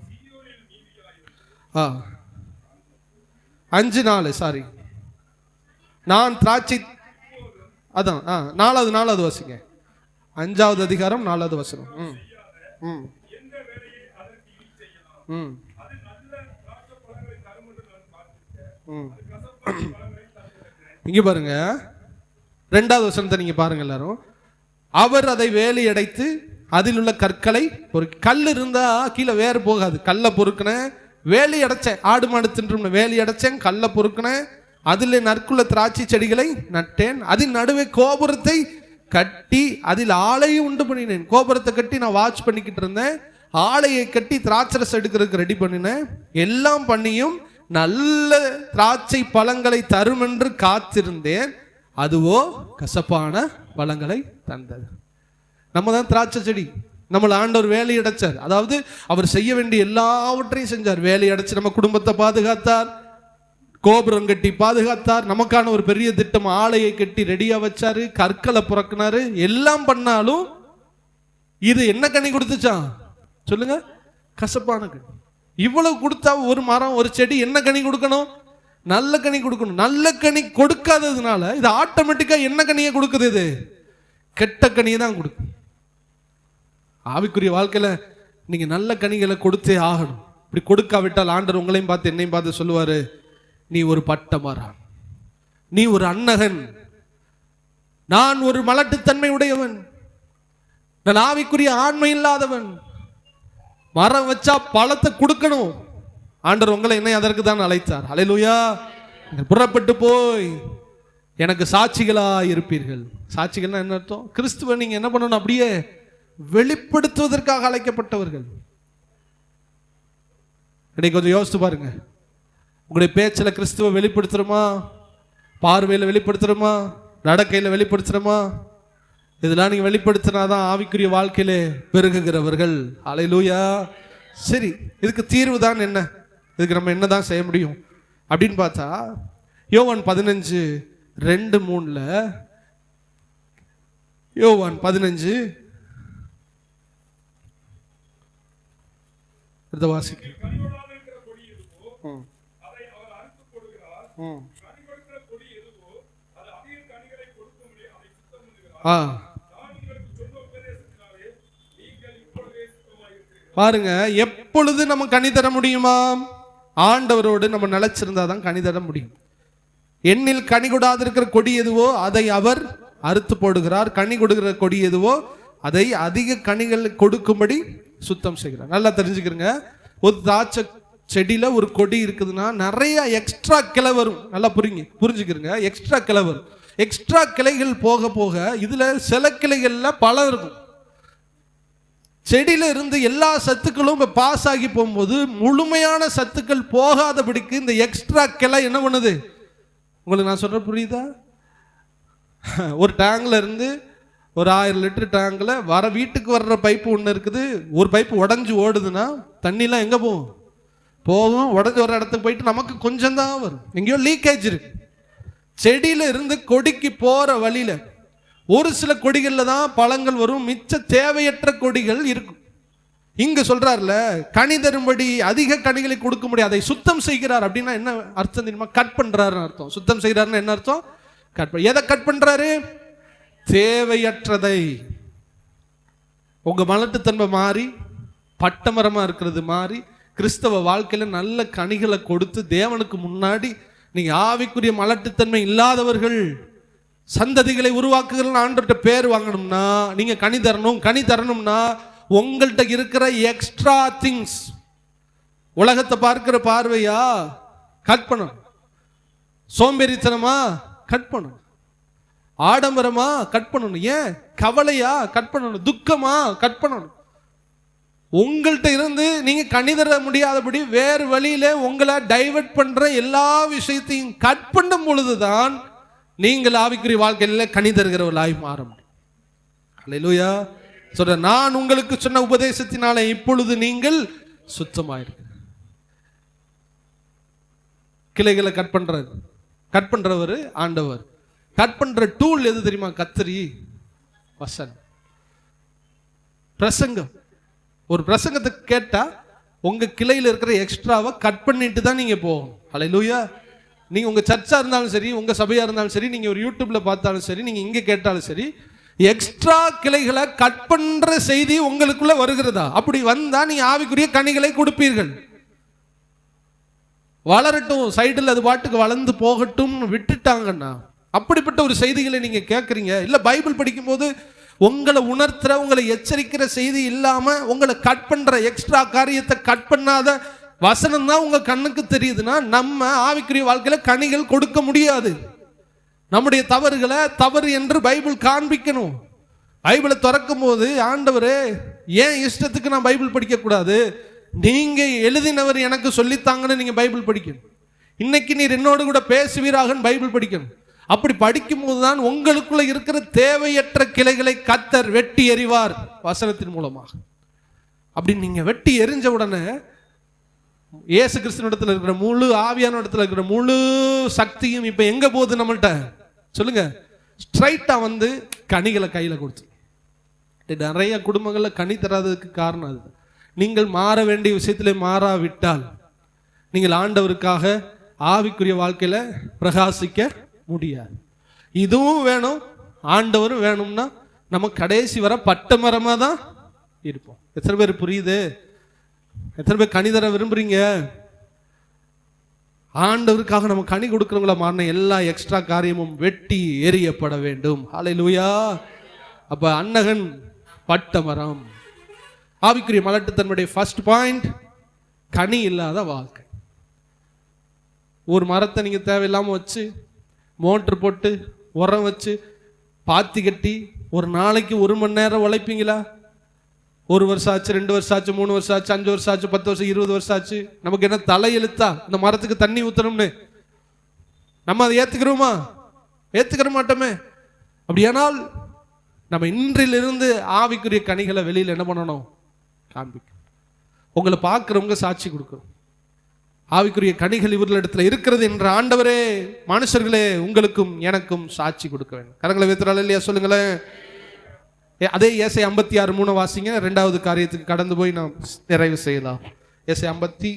5:4 சாரி, நான் திராட்சை, அதான் 4வது வாசிங்க. 5வது அதிகாரம் 4வது வசனம். இங்க பாருங்க, 2வது வசனத்தை நீங்க பாருங்க எல்லாரும். அவர் அதை வேலி அடைத்து அதில் உள்ள கற்களை கல் இருந்தா கீழே வேறு போகாது. கல்லை பொறுக்கின, வேலி அடைச்சேன், ஆடு மாடு தின்று வேலி அடைச்சேன், கல்லை பொறுக்கின, அதில் நற்குள்ள திராட்சை செடிகளை நட்டேன், அதில் நடுவே கோபுரத்தை கட்டி அதில் ஆலையை உண்டு பண்ணினேன். கோபுரத்தை கட்டி நான் வாட்ச் பண்ணிக்கிட்டு இருந்தேன், ஆலையை கட்டி திராட்சரஸ் எடுக்கிறதுக்கு ரெடி பண்ணினேன். எல்லாம் பண்ணியும் நல்ல திராட்சை பழங்களை தரும் என்று காத்திருந்தேன், அதுவோ கசப்பான பழங்களை தந்தது. நம்ம தான் திராட்சை செடி, நம்மளை ஆண்டவர் வேலை அடைச்சார். அதாவது அவர் செய்ய வேண்டிய எல்லாவற்றையும் செஞ்சார். வேலை அடைச்சு நம்ம குடும்பத்தை பாதுகாத்தார், கோபுரம் கட்டி பாதுகாத்தார், நமக்கான ஒரு பெரிய திட்டம் ஆலையை கட்டி ரெடியா வச்சாரு, கற்களை புறக்கினாரு. எல்லாம் பண்ணாலும் இது என்ன கனி கொடுத்துச்சான் சொல்லுங்க? கசப்பான கனி. இவ்வளவு கொடுத்தா ஒரு மரம் ஒரு செடி என்ன கனி கொடுக்கணும்? நல்ல கனி கொடுக்கணும். நல்ல கனி கொடுக்காததுனால இது ஆட்டோமேட்டிக்கா என்ன கனியை கொடுக்குது? இது கெட்ட கனியை தான் கொடுக்கும். ஆவிக்குரிய வாழ்க்கையில நீங்க நல்ல கனிகளை கொடுத்தே ஆகணும். இப்படி கொடுக்காவிட்டால் ஆண்டவர் உங்களையும் பார்த்து என்னையும் பார்த்து சொல்லுவாரு, நீ ஒரு பட்ட மரம், நீ ஒரு அன்னகன், நான் ஒரு மலட்டுத்தன்மை உடையவன், நான் ஆவிக்குரிய ஆண்மை இல்லாதவன். மரம் வச்சா பழத்தை கொடுக்கணும். ஆண்டவர் உங்களை என்னை அதற்கு தான் அழைத்தார். ஹல்லேலூயா. புறப்பட்டு போய் எனக்கு சாட்சிகளா இருப்பீர்கள். சாட்சிகள்னா என்ன அர்த்தம்? கிறிஸ்துவை நீங்க என்ன பண்ணணும்? அப்படியே வெளிப்படுத்துவதற்காக அழைக்கப்பட்டவர்கள். இன்னைக்கு கொஞ்சம் யோசித்து பாருங்க. உங்களுடைய பேச்சில் கிறிஸ்துவை வெளிப்படுத்துறோமா? பார்வையில் வெளிப்படுத்துறோமா? நடக்கையில் வெளிப்படுத்துறோமா? இதெல்லாம் நீங்க வெளிப்படுத்தினாதான் ஆவிக்குரிய வாழ்க்கையிலே பெருகுகிறவர்கள். ஹல்லேலூயா. சரி, இதுக்கு தீர்வு தான் என்ன? இதுக்கு நம்ம என்னதான் செய்ய முடியும் அப்படின்னு பார்த்தா, யோவான் 15:2-3 யோவான் 15 வாசிக்க. பாருங்க, எப்பொழுது நம்ம கனி தர முடியுமா? ஆண்டவரோடு நம்ம நிலைச்சிருந்தாதான் கனி தர முடியும். எண்ணில் கனி கொடாது இருக்கிற கொடி எதுவோ அதை அவர் அறுத்து போடுகிறார். கனி கொடுக்கிற கொடி எதுவோ அதை அதிக கனிகள் கொடுக்கும்படி சுத்தம் செய்கிறார். நல்லா தெரிஞ்சுக்கிறங்க. ஒரு திராட்சை செடியில ஒரு கொடி இருக்குதுன்னா நிறைய எக்ஸ்ட்ரா கிளை வரும். நல்லா புரிஞ்சுக்கிறங்க. எக்ஸ்ட்ரா கிளை வரும். எக்ஸ்ட்ரா கிளைகள் போக போக இதுல சில கிளைகள்ல பழம் இருக்கும். செடியில இருந்து எல்லா சத்துக்களும் பாஸ் ஆகி போகும்போது முழுமையான சத்துக்கள் போகாதபடிக்கு இந்த எக்ஸ்ட்ரா கிளை என்ன பண்ணுது? உங்களுக்கு நான் சொல்ற புரியுதா? ஒரு டேங்க்ல இருந்து ஒரு 1000 லிட்டர் டேங்க்ல வீட்டுக்கு வர்ற பைப்பு ஒன்று இருக்குது. ஒரு பைப்பு உடஞ்சி ஓடுதுன்னா தண்ணிலாம் எங்க போகும்? உடஞ்சி வர்ற இடத்துக்கு போயிட்டு நமக்கு கொஞ்சம் தான் வரும். எங்கேயோ லீக்கேஜ் இருக்கு. செடியில இருந்து கொடிக்கு போற வழியில ஒரு சில கொடிகள்ல தான் பழங்கள் வரும், மிச்ச தேவையற்ற கொடிகள் இருக்கும். இங்க சொல்றாருல, கனி தரும்படி அதிக கனிகளை கொடுக்க முடியாது, அதை சுத்தம் செய்கிறார். அப்படின்னா என்ன அர்த்தம் தெரியுமா? கட் பண்றாருன்னு அர்த்தம். சுத்தம் செய்கிறாருன்னு என்ன அர்த்தம்? எதை கட் பண்றாரு? தேவையற்றதை. உங்க மலட்டுத்தன்மை மாறி பட்டமரமா இருக்கிறது மாறி கிறிஸ்தவ வாழ்க்கையில நல்ல கனிகளை கொடுத்து தேவனுக்கு முன்னாடி நீங்க ஆவிக்குரிய மலட்டுத்தன்மை இல்லாதவர்கள் சந்ததிகளை உருவாக்குகிற ஆண்டவர்கிட்ட பேர் வாங்கணும்னா நீங்க கனி தரணும். கனி தரணும்னா உங்கள்கிட்ட இருக்கிற எக்ஸ்ட்ரா திங்ஸ், உலகத்தை பார்க்கிற பார்வையா கட் பண்ணணும், சோம்பேறித்தனமா கட் பண்ணணும், ஆடம்பரமா கட் பண்ணணும், ஏன் கவலையா கட் பண்ணணும், துக்கமா கட் பண்ணணும். உங்கள்கிட்ட இருந்து நீங்க கனி தர முடியாதபடி வேறு வழியில உங்களை டைவர்ட் பண்ற எல்லா விஷயத்தையும் கட் பண்ணும் பொழுதுதான் நீங்கள் ஆவிக்குரிய வாழ்க்கையில கனி தருகிறவர்களாய் மாற முடியும். அல்லேலூயா. சொல்ற, நான் உங்களுக்கு சொன்ன உபதேசத்தினால இப்பொழுது நீங்கள் சுத்தமாயிருக்க. கிளைகளை கட் பண்றவர் ஆண்டவர். கட் பண்ற டூல் எது தெரியுமா? கத்தரி, வசனம், பிரசங்கம். ஒரு பிரசங்கத்தை கேட்டா உங்க கிளையில இருக்கிற எக்ஸ்ட்ராவை கட் பண்ணிட்டு தான் நீங்க போகணும். அல்லேலூயா. நீங்க உங்க சர்ச்சா இருந்தாலும் சரி, உங்க சபையா இருந்தாலும் சரி, நீங்க ஒரு யூடியூப்ல பார்த்தாலும் சரி, நீங்க இங்க கேட்டாலும் சரி, எக்ஸ்ட்ரா கிளைகளை கட் பண்ற செய்தி உங்களுக்குள்ள வருகிறதா? அப்படி வந்தா நீங்க ஆவிக்குரிய கனிகளை கொடுப்பீர்கள். வளரட்டும், சைடில் அது பாட்டுக்கு வளர்ந்து போகட்டும் விட்டுட்டாங்கன்னா அப்படிப்பட்ட ஒரு செய்திகளை நீங்க கேட்குறீங்க. இல்ல பைபிள் படிக்கும் போது உங்களை உணர்த்துற, உங்களை எச்சரிக்கிற செய்தி இல்லாம உங்களை கட் பண்ற எக்ஸ்ட்ரா காரியத்தை கட் பண்ணாத வசனம் தான் உங்க கண்ணுக்கு தெரியுதுன்னா நம்ம ஆவிக்குரிய வாழ்க்கையில கனிகள் கொடுக்க முடியாது. நம்முடைய தவறுகளை தவறு என்று பைபிள் காண்பிக்கணும். பைபிளை திறக்கும் போது, ஆண்டவரே ஏன் இஷ்டத்துக்கு நான் பைபிள் படிக்க கூடாது, நீங்க எழுதினவர் எனக்கு சொல்லித்தாங்கன்னு நீங்க பைபிள் படிக்கணும். இன்னைக்கு நீர் என்னோடு கூட பேசுவீராக பைபிள் படிக்கணும். அப்படி படிக்கும் போதுதான் உங்களுக்குள்ள இருக்கிற தேவையற்ற கிளைகளை கர்த்தர் வெட்டி எறிவார் வசனத்தின் மூலமாக. அப்படி நீங்க வெட்டி எரிஞ்ச உடனே இயேசு கிறிஸ்துவினிடத்தில் இருக்கிற முழு ஆவியான இடத்துல இருக்கிற முழு சக்தியும் இப்ப எங்க போகுது நம்மள்ட்ட? சொல்லுங்க. ஸ்ட்ரைட்டா வந்து கனிகளை கையில கொடுத்து நிறைய குடும்பங்களில் கனி தராததுக்கு காரணம் அது. நீங்கள் மாற வேண்டிய விஷயத்திலே மாறாவிட்டால் நீங்கள் ஆண்டவருக்காக ஆவிக்குரிய வாழ்க்கையில பிரகாசிக்க முடியாது. இதுவும் வேணும், ஆண்டவரும் வேணும்னா நம்ம கடைசி வர பட்ட மரமா தான் இருப்போம். எத்தனை பேர் புரியுது? எத்தனை பேர் கனி தர விரும்புறீங்க? ஆண்டவருக்காக நம்ம கனி கொடுக்கிறவங்கள மாறின எல்லா எக்ஸ்ட்ரா காரியமும் வெட்டி எறியப்பட வேண்டும். ஹல்லேலூயா. அப்ப அன்னகன் பட்ட மரம். ஆவிக்குரிய மலட்டுத்தன்மையுடைய ஃபர்ஸ்ட் பாயிண்ட் கனி இல்லாத வாழ்க்கை. ஒரு மரத்தை நீங்க தேவையில்லாம வச்சு மோட்டர் போட்டு உரம் வச்சு பாத்தி கட்டி ஒரு நாளைக்கு 1 மணி நேரம் உழைப்பீங்களா? 1 வருஷம் ஆச்சு, 2 வருஷம் ஆச்சு, 3 வருஷம் ஆச்சு, 5 வருஷம் ஆச்சு, 10 வருஷம், 20 வருஷம் ஆச்சு. நமக்கு என்ன தலையெழுத்தா இந்த மரத்துக்கு தண்ணி ஊத்தணும்னு? நம்ம அதை ஏத்துக்கிறோமா? ஏத்துக்கிற மாட்டோமே. அப்படியானால் நம்ம இன்றிலிருந்து ஆவிக்குரிய கனிகளை வெளியில் என்ன பண்ணணும்? காண்பிக்கணும். உங்களை பார்க்கிறவங்க சாட்சி கொடுக்கணும். ஆவிக்குரிய கனிகள் இவர்களிடத்துல இருக்கிறது என்ற ஆண்டவரே, மனுஷர்களே உங்களுக்கும் எனக்கும் சாட்சி கொடுக்க வேண்டும். கரங்களை வைத்திரால் இல்லையா? சொல்லுங்களேன். அதே ஏசாயா 56:3 வாசிங்க. 2வது காரியத்துக்கு கடந்து போய் நாம் நிறைவு செய்யலாம். ஏசாயா 50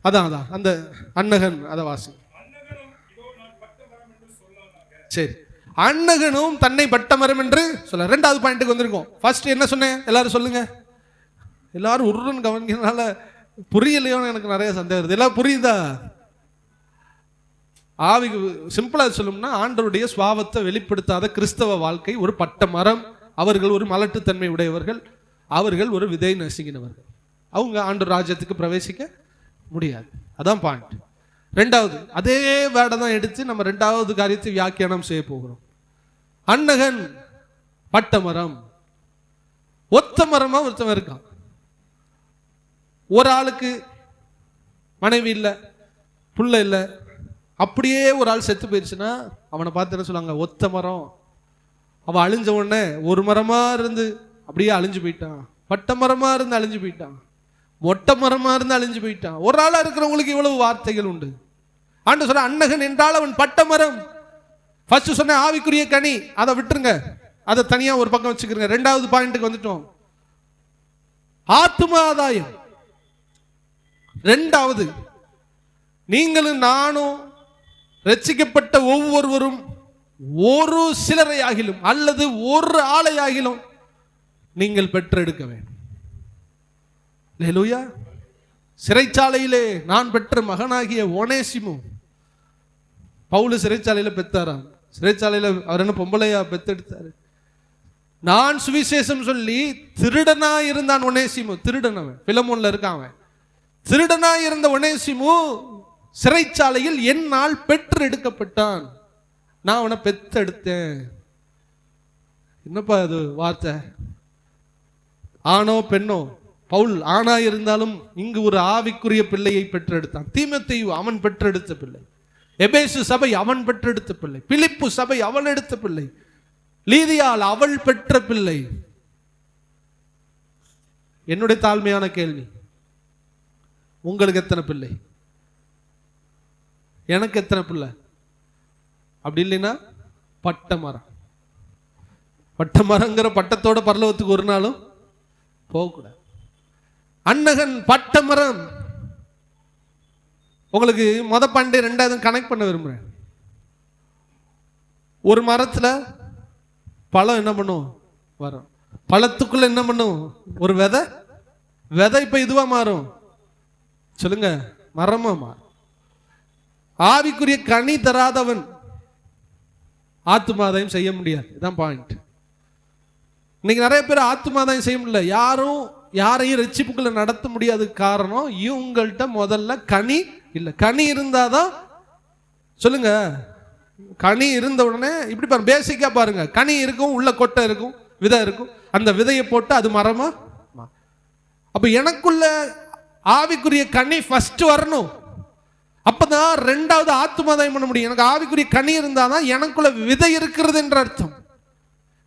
அதான் அந்த அன்னகன் அதை வாசிங்க. சரி, அன்னகனும் தன்னை பட்ட மரம் என்று சொல்ல. 2வது பாயிண்ட்டுக்கு வந்திருக்கோம். ஃபர்ஸ்ட் என்ன சொன்னேன்? எல்லாரும் சொல்லுங்க. எல்லாரும் உருன்னு கவனிக்கிறதுனால புரியலையோன்னு எனக்கு நிறைய சந்தேகம் வருது. எல்லாம் புரியுதா? ஆவிக்கு சிம்பிளா சொல்லணும்னா ஆண்டவருடைய சுவாவத்தை வெளிப்படுத்தாத கிறிஸ்தவ வாழ்க்கை ஒரு பட்ட மரம். அவர்கள் ஒரு மலட்டுத்தன்மை உடையவர்கள், அவர்கள் ஒரு விதை நசுங்கினவர்கள். அவங்க ஆண்டவர் ராஜ்யத்துக்கு பிரவேசிக்க முடியாது. அதான் பாயிண்ட். 2வது அதே வேர்டை தான் எடுத்து நம்ம 2வது காரியத்தை வியாக்கியானம் செய்ய போகிறோம். அன்னகன் பட்ட மரம். ஒத்த மரமா ஒருத்தவன் இருக்கான். ஒரு ஆளுக்கு மனைவி இல்லை, புள்ள இல்லை, அப்படியே ஒரு ஆள் செத்து போயிடுச்சுன்னா அவனை பார்த்து என்ன சொல்லுவாங்க? ஒத்த மரம். அவன் அழிஞ்ச உடனே ஒரு மரமா இருந்து அப்படியே அழிஞ்சு போயிட்டான், பட்ட மரமா இருந்து அழிஞ்சு போயிட்டான், மொட்டை மரமா இருந்து அழிஞ்சு போயிட்டான். ஒரு ஆளா இருக்கிறவங்களுக்கு இவ்வளவு வார்த்தைகள் உண்டு. ஆண்டு சொல்ற அன்னகன் என்றால் அவன் பட்ட மரம். ஃபர்ஸ்ட் சொன்ன ஆவிக்குரிய கனி அதை விட்டுருங்க, அதை தனியா ஒரு பக்கம் வச்சுக்கிறங்க. 2வது பாயிண்ட்டுக்கு வந்துட்டோம். ஆத்தும ஆதாயம். 2வது நீங்களும் நானும் ரட்சிக்கப்பட்ட ஒவ்வொருவரும் ஒரு சிலரை ஆகிலும் அல்லது ஒரு ஆளை ஆகிலும் நீங்கள் பெற்றெடுக்க வேண்டும். அல்லேலூயா. சிறைச்சாலையிலே நான் பெற்ற மகனாகிய ஒனேசிமு, பவுல் சிறைச்சாலையில பெத்தாராம். சிறைச்சாலையில அவர் என்ன பொம்பளையா பெத்தெடுத்தாரு? நான் சுவிசேஷம் சொல்லி திருடனா இருந்தான் ஒனேசிமு. திருடனவன் பிலமோன்ல இருக்கான். அவன் திருடனா இருந்த ஒனேசிமு சிறைச்சாலையில் என்னால் பெற்று எடுக்கப்பட்டான். நான் அவனை பெத்தெடுத்தேன். என்னப்பா அது வார்த்தை? ஆணோ பெண்ணோ, பவுல் ஆணா இருந்தாலும் இங்கு ஒரு ஆவிக்குரிய பிள்ளையை பெற்றெடுத்தான். தீமோத்தேயு அவன் பெற்றெடுத்த பிள்ளை. எபேசு சபை அவன் பெற்றெடுத்த பிள்ளை. பிலிப்பு சபை அவள் எடுத்த பிள்ளை. லீதியால் அவள் பெற்ற பிள்ளை. என்னுடைய தாழ்மையான கேள்வி, உங்களுக்கு எத்தனை பிள்ளை? எனக்கு எத்தனை பிள்ளை? அப்படி இல்லைன்னா பட்ட மரம். பட்ட மரங்கிற பட்டத்தோட பரலோகத்துக்கு ஒரு நாளும் போகக்கூடாது. அன்னகன் பட்ட மரம். உங்களுக்கு பாயிண்ட் 2வது கனெக்ட் பண்ண விரும்புறேன். ஒரு மரத்துல பழம் என்ன பண்ணும்? வரும். பழத்துக்குள்ள என்ன பண்ணும்? ஒரு விதை. விதை இப்ப இதுவா மாறும்? சொல்லுங்க, மரமா மாறும். ஆவிக்குரிய கனி தராதவன் ஆத்துமாதாயம் செய்ய முடியாது. இதான் பாயிண்ட். இன்னைக்கு நிறைய பேர் ஆத்துமாதாயம் செய்ய முடியல. யாரையும் ரட்சிப்புக்குள்ள நடத்த முடியாத காரணம் இவங்கள்ட்ட முதல்ல கனி இல்லை. கனி இருந்தாதான், சொல்லுங்க, கனி இருந்த உடனே இப்படி பாருங்க, பேசிக்கா பாருங்க, கனி இருக்கும், உள்ள கொட்டை இருக்கும், விதை இருக்கும். அந்த விதையை போட்டு அது மரமா. அப்ப எனக்குள்ள ஆவிக்குரிய கனி ஃபர்ஸ்ட் வரணும். அப்பதான் 2வது ஆத்துமாதாயம் பண்ண முடியும். எனக்கு ஆவிக்குரிய கனி இருந்தாதான் எனக்குள்ள விதை இருக்கிறது என்ற அர்த்தம்.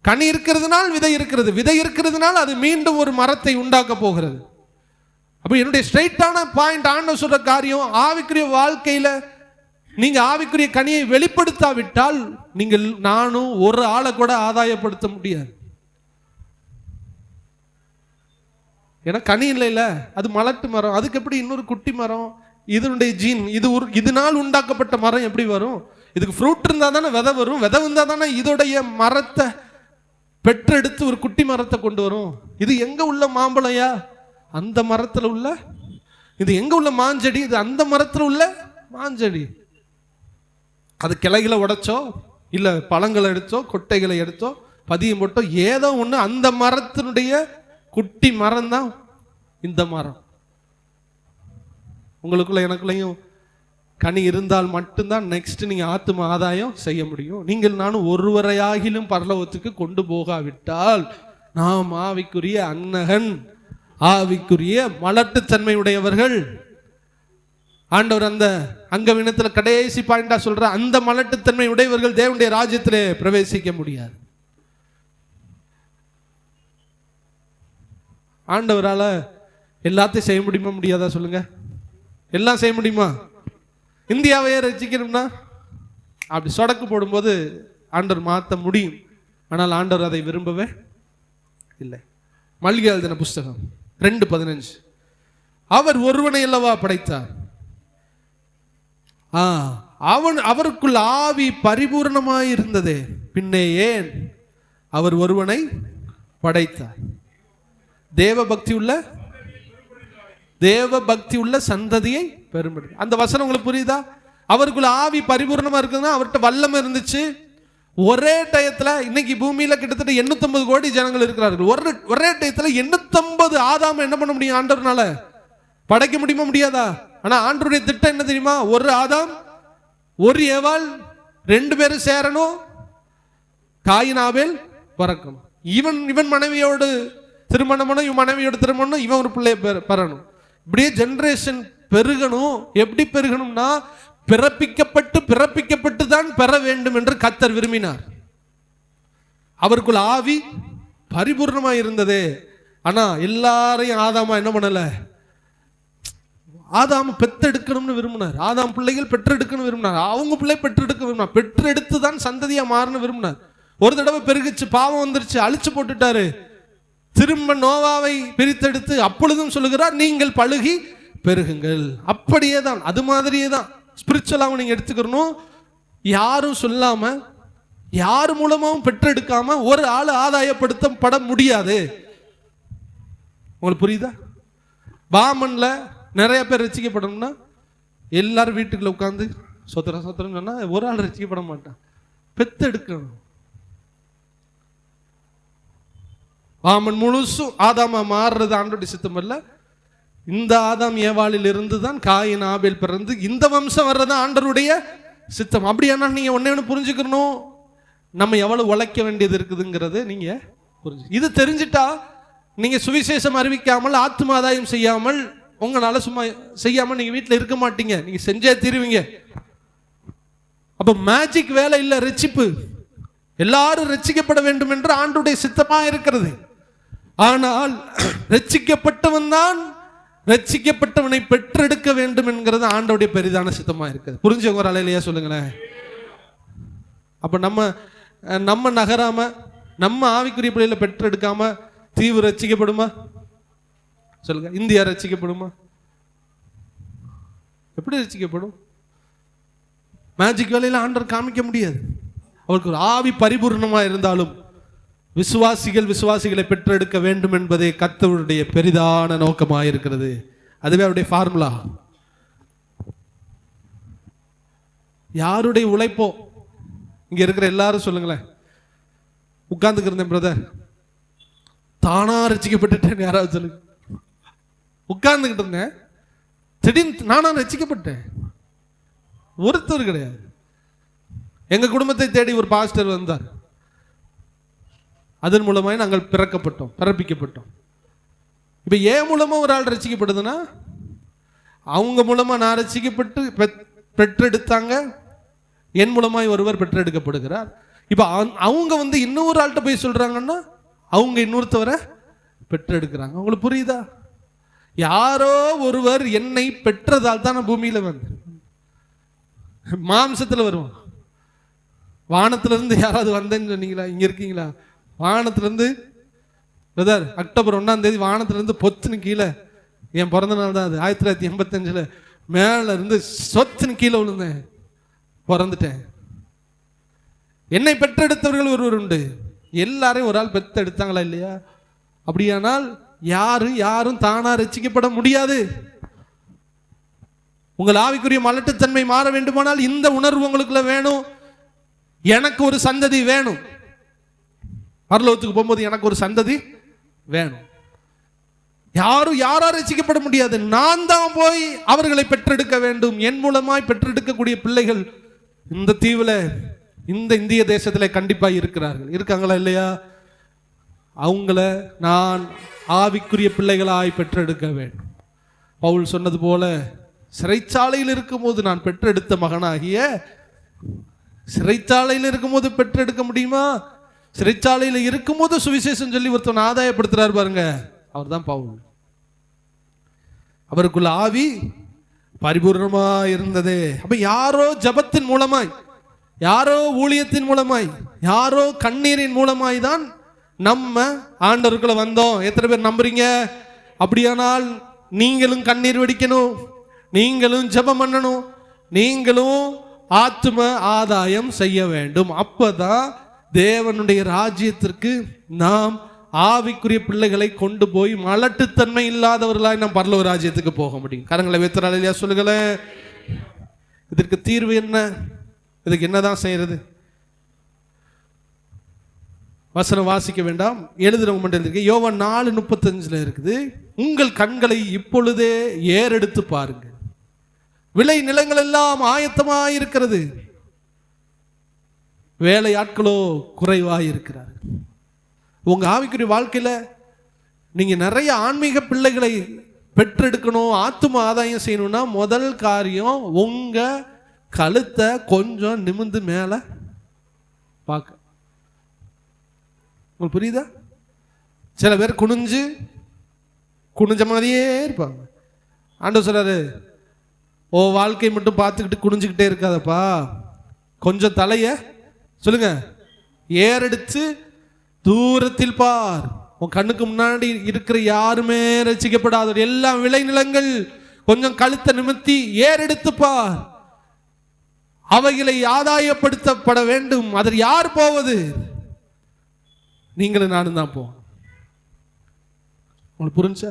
கனி இருக்கிறதுனால் விதை இருக்கிறது, விதை இருக்கிறதுனால் அது மீண்டும் ஒரு மரத்தை உண்டாக்க போகிறது. அப்ப என்னுடைய ஸ்ட்ரைட்டான பாயிண்ட், ஆண்டவர் சொல்ற காரியம், ஆவிக்குரிய வாழ்க்கையில நீங்க ஆவிக்குரிய கனியை வெளிப்படுத்தாவிட்டால் நீங்கள் நானும் ஒரு ஆளை கூட ஆதாயப்படுத்த முடியாது. ஏன்னா கனி இல்லைல்ல, அது மலட்டு மரம், அதுக்கு எப்படி இன்னொரு குட்டி மரம், இதனுடைய ஜீன், இதனால் உண்டாக்கப்பட்ட மரம் எப்படி வரும்? இதுக்கு ஃப்ரூட் இருந்தா தானே விதை வரும், விதை இருந்தா தானே இதோடைய மரத்தை பெற்றெடுத்து ஒரு குட்டி மரத்தை கொண்டு வரும். இது எங்க உள்ள மாம்பழம்யா? அந்த மரத்துல உள்ள. இது எங்க உள்ள மாஞ்செடி? இது அந்த மரத்துல உள்ள மாஞ்செடி. அது கிளைகளை உடைச்சோ இல்ல பழங்களை எடுத்தோ கொட்டைகளை எடுத்தோ பதியம் போட்டோ ஏதோ ஒண்ணு, அந்த மரத்தினுடைய குட்டி மரம் தான் இந்த மரம். உங்களுக்குள்ள எனக்குள்ளையும் கனி இருந்தால் மட்டும்தான் நெக்ஸ்ட் நீங்க ஆத்தும ஆதாயம் செய்ய முடியும். நீங்கள் நானும் ஒருவரையாகிலும் பரலோகத்துக்கு கொண்டு போகாவிட்டால் நாம் ஆவிக்குரிய அன்னகன், ஆவிக்குரிய மலட்டுத்தன்மை உடையவர்கள். ஆண்டவர் அந்த அங்கவினத்தில் கடைசி பாயிண்டா சொல்ற, அந்த மலட்டுத்தன்மை உடையவர்கள் தேவனுடைய ராஜ்யத்திலே பிரவேசிக்க முடியாது. ஆண்டவரால எல்லாத்தையும் செய்ய முடியுமா? முடியாதா சொல்லுங்க? எல்லாம் செய்ய முடியுமா? இந்தியாவையே ரசிக்கணும்னா அப்படி சொடக்கு போடும்போது ஆண்டவர் மாற்ற முடியும். ஆனால் ஆண்டவர் அதை விரும்பவே இல்லை. மல்கியா எழுதின புஸ்தகம் 2:15, அவர் ஒருவனை அல்லவா படைத்தார், அவருக்குள் ஆவி பரிபூர்ணமாய் இருந்ததே, பின்னே ஏன் அவர் ஒருவனை படைத்தார்? தேவ பக்தி உள்ள சந்ததியை பெரும்படி. அந்த வசனம் உங்களுக்கு புரியுதா? அவருக்குள்ள ஆவி பரிபூர்ணமா இருக்குதுன்னா அவர்கிட்ட வல்லமை இருந்துச்சு. ஒரே டயத்துல இன்னைக்கு பூமியில கிட்டத்தட்ட 850 கோடி ஜனங்கள் இருக்கிறார்கள். ஒரே டயத்துல 850 ஆதாம என்ன பண்ண முடியும்? ஆண்டவர்னால படைக்க முடியுமா? முடியாதா? ஆனா ஆண்டவருடைய திட்டம் என்ன தெரியுமா? ஒரு ஆதாம் ஒரு ஏவாள் 2 பேரும் சேரணும், காயின் ஆபேல் பிறக்கணும். இவன் மனைவியோடு திருமணம், இவன் மனைவியோட திருமணம், இவன் ஒரு பிள்ளைய பெறணும். இப்படியே ஜெனரேஷன் பெருகணும். எப்படி பெருகணும்னா பிறப்பிக்கப்பட்டு தான் பெற வேண்டும் என்று கர்த்தர் விரும்பினார். அவருக்குள் ஆவி பரிபூர்ணமா இருந்ததே. ஆனா எல்லாரையும் ஆதாமா என்ன பண்ணல? ஆதாம் பெற்றெடுக்கணும்னு விரும்பினார். ஆதாம் பிள்ளைகள் பெற்றெடுக்கணும் விரும்பினார். அவங்க பிள்ளை பெற்றெடுக்க விரும்பினார். பெற்றெடுத்து தான் சந்ததியா மாறணும் விரும்பினார். ஒரு தடவை பெருகிச்சு, பாவம் வந்துருச்சு, அழிச்சு போட்டுட்டாரு. திரும்ப நோவாவை பிரித்தெடுத்து அப்பொழுதும் சொல்லுகிறார், நீங்கள் பழுகி பெருகுங்கள். அப்படியே தான், அது மாதிரியே தான் ஸ்பிரிச்சுவலாகவும் நீங்க எடுத்துக்கணும். யாரும் சொல்லாம, யார் மூலமாவும் பெற்றெடுக்காம ஒரு ஆள் ஆதாயப்படுத்தப்பட முடியாது. உங்களுக்கு புரியுதா? பாமன்ல நிறைய பேர் ரசிக்கப்படணும்னா எல்லாரும் வீட்டுக்குள்ள உட்காந்து சொத்திரம் சொன்னா ஒரு ஆள் ரசிக்கப்பட மாட்டான். பெத்தெடுக்கணும். ஆமன் முழுசும் ஆதாமா மாறுறது ஆண்டோடைய சித்தம் அல்ல. இந்த ஆதாம் ஏவாளில் இருந்து தான் காயின் ஆபேல் பிறந்து இந்த வம்சம் வர்றது ஆண்டருடைய சித்தம். அப்படியானா நீங்க ஒண்ணு புரிஞ்சுக்கணும், நம்ம எவ்வளவு உழைக்க வேண்டியது இருக்குதுங்கிறது நீங்க புரிஞ்சு. இது தெரிஞ்சுட்டா நீங்க சுவிசேஷம் அறிவிக்காமல் ஆத்ம ஆதாயம் செய்யாமல், உங்களால சும்மா செய்யாமல் நீங்க வீட்டில் இருக்க மாட்டீங்க. நீங்க செஞ்சே தீருவீங்க. அப்ப மேஜிக் வேலை இல்லை, ரட்சிப்பு. எல்லாரும் ரட்சிக்கப்பட வேண்டும் என்று ஆண்டருடைய சித்தமா இருக்கிறது. ஆனால் ரட்சிக்கப்பட்டவன் தான் ரட்சிக்கப்பட்டவனை பெற்றெடுக்க வேண்டும் என்கிறது ஆண்டவருடைய பெரிதான சித்தமா இருக்குது. புரிஞ்சவங்க ஒரு அலையிலையா சொல்லுங்களேன். அப்ப நம்ம நகராம, நம்ம ஆவிக்குரிய பிள்ளைகளை பெற்றெடுக்காம தீவு ரட்சிக்கப்படுமா? சொல்லுங்க. இந்தியா ரட்சிக்கப்படுமா? எப்படி ரட்சிக்கப்படும்? மேஜிக் வேலையில ஆண்டவர் காமிக்க முடியாது. அவருக்கு ஒரு ஆவி பரிபூர்ணமா இருந்தாலும் விசுவாசிகளை பெற்றெடுக்க வேண்டும் என்பதே கர்த்தருடைய பெரிதான நோக்கமாக இருக்கிறது. அதுவே அவருடைய ஃபார்முலா. யாருடைய உழைப்போ? இங்க இருக்கிற எல்லாரும் சொல்லுங்களேன். உட்கார்ந்துக்கு இருந்தேன் பிரதர், தானா ரசிக்கப்பட்டுட்டேன். யாராவது சொல்லுங்க. உட்கார்ந்துக்கிட்டு இருந்தேன், திடீர்னு நானா ரசிக்கப்பட்டேன். ஒருத்தர் கிடையாது. எங்க குடும்பத்தை தேடி ஒரு பாஸ்டர் வந்தார். அதன் மூலமாய் நாங்கள் பிறப்பிக்கப்பட்டோம். இப்ப ஏன் மூலமா ஒரு ஆள் ரசிக்கப்படுதுன்னா, அவங்க மூலமா நான் ரசிக்கப்பட்டு பெற்றெடுத்தாங்க, என் மூலமாய் ஒருவர் பெற்றெடுக்கப்படுகிறார். இப்ப அவங்க இன்னொரு ஆள்கிட்ட போய் சொல்றாங்கன்னா அவங்க இன்னொருத்தவரை பெற்றெடுக்கிறாங்க. உங்களுக்கு புரியுதா? யாரோ ஒருவர் என்னை பெற்றதால் தான் நான் பூமியில வந்தேன். மாம்சத்தில் வருவான். வானத்திலிருந்து யாராவது வந்தேன்னு சொன்னீங்களா? இங்க இருக்கீங்களா? வானத்திலிருந்து பிரதர் அக்டோபர் 1ஆம் தேதி வானத்திலிருந்து பொத்துன்னு கீழே, என் பிறந்த நாள் தான் அது, 1985 மேல இருந்து சொத்துன்னு கீழே விழுந்தேன், பிறந்துட்டேன். என்னை பெற்றெடுத்தவர்கள் ஒருவர் உண்டு. எல்லாரையும் ஒரு ஆள் பெற்றெடுத்தாங்களா இல்லையா? அப்படியானால் யாரும் தானா ரட்சிக்கப்பட முடியாது. உங்கள் ஆவிக்குரிய மலட்டுத்தன்மை மாற வேண்டுமானால் இந்த உணர்வு உங்களுக்குள்ள வேணும். எனக்கு ஒரு சந்ததி வேணும். பரலோகத்துக்கு போகும்போது எனக்கு ஒரு சந்ததி வேணும். யாரும் ரட்சிக்கப்பட முடியாது. நான் தான் போய் அவர்களை பெற்றெடுக்க வேண்டும். என் மூலமாய் பெற்றெடுக்கக்கூடிய பிள்ளைகள் இந்த தீவுல, இந்த இந்திய தேசத்துல கண்டிப்பா இருக்காங்களா இல்லையா? அவங்கள நான் ஆவிக்குரிய பிள்ளைகளாய் பெற்றெடுக்க வேண்டும். பவுல் சொன்னது போல, சிறைச்சாலையில் இருக்கும்போது நான் பெற்றெடுத்த மகனாகிய, சிறைச்சாலையில் இருக்கும்போது பெற்றெடுக்க முடியுமா? சிறைச்சாலையில் இருக்கும்போது சுவிசேஷம் சொல்லி ஒருத்தன் ஆதாயப்படுத்துறாரு பாருங்க, அவர் தான் பவுல். அவருக்குள்ள ஆவி பரிபூர்ணமா இருந்ததே. அப்ப யாரோ ஜபத்தின் மூலமாய், யாரோ ஊழியத்தின் மூலமாய், யாரோ கண்ணீரின் மூலமாய் தான் நம்ம ஆண்டவருக்குள்ள வந்தோம். எத்தனை பேர் நம்புறீங்க? அப்படியானால் நீங்களும் கண்ணீர் வெடிக்கணும், நீங்களும் ஜெபம் பண்ணணும், நீங்களும் ஆத்தும ஆதாயம் செய்ய வேண்டும். அப்பதான் தேவனுடைய ராஜ்யத்திற்கு நாம் ஆவிக்குரிய பிள்ளைகளை கொண்டு போய் மலட்டுத்தன்மை இல்லாதவர்களாய் நாம் பரலோக ராஜ்யத்துக்கு போக முடியும். கரங்களை வைத்தராலையா சொல்லுங்களேன். இதற்கு தீர்வு என்ன? இதுக்கு என்னதான் செய்யறது? வசனம் வாசிக்க வேண்டாம், எழுதுறவங்க மட்டும் இருக்கு. யோவான் 4:35 இருக்குது. உங்கள் கண்களை இப்பொழுதே ஏறெடுத்து பாருங்கள், விளை நிலங்கள் எல்லாம் ஆயத்தமாய் இருக்கிறது, வேலையாட்களோ குறைவாய் இருக்கிறார். உங்க ஆவிக்குரிய வாழ்க்கையில நீங்க நிறைய ஆன்மீக பிள்ளைகளை பெற்றெடுக்கணும், ஆத்தும ஆதாயம் செய்யணும்னா முதல் காரியம் உங்க கழுத்தை கொஞ்சம் நிமிந்து மேல பார்க்க. உங்களுக்கு புரியுதா? சில பேர் குனிஞ்ச மாதிரியே இருப்பாங்க. ஆண்டவர் சொல்றாரு, ஓ வாழ்க்கை மட்டும் பார்த்துக்கிட்டு குனிஞ்சுக்கிட்டே இருக்காதப்பா, கொஞ்சம் தலைய சொல்லுங்க ஏறெடுத்து தூரத்தில் பார். உன் கண்ணுக்கு முன்னாடி இருக்கிற யாருமே ரட்சிக்கப்படாத எல்லாம் விளைநிலங்கள், கொஞ்சம் கழுத்தை நிமித்தி ஏறெடுத்து பார். அவைகளை ஆதாயப்படுத்தப்பட வேண்டும். அதில் யார் போவது? நீங்களும் நானும் தான் போவோம். உங்களுக்கு புரிஞ்சா?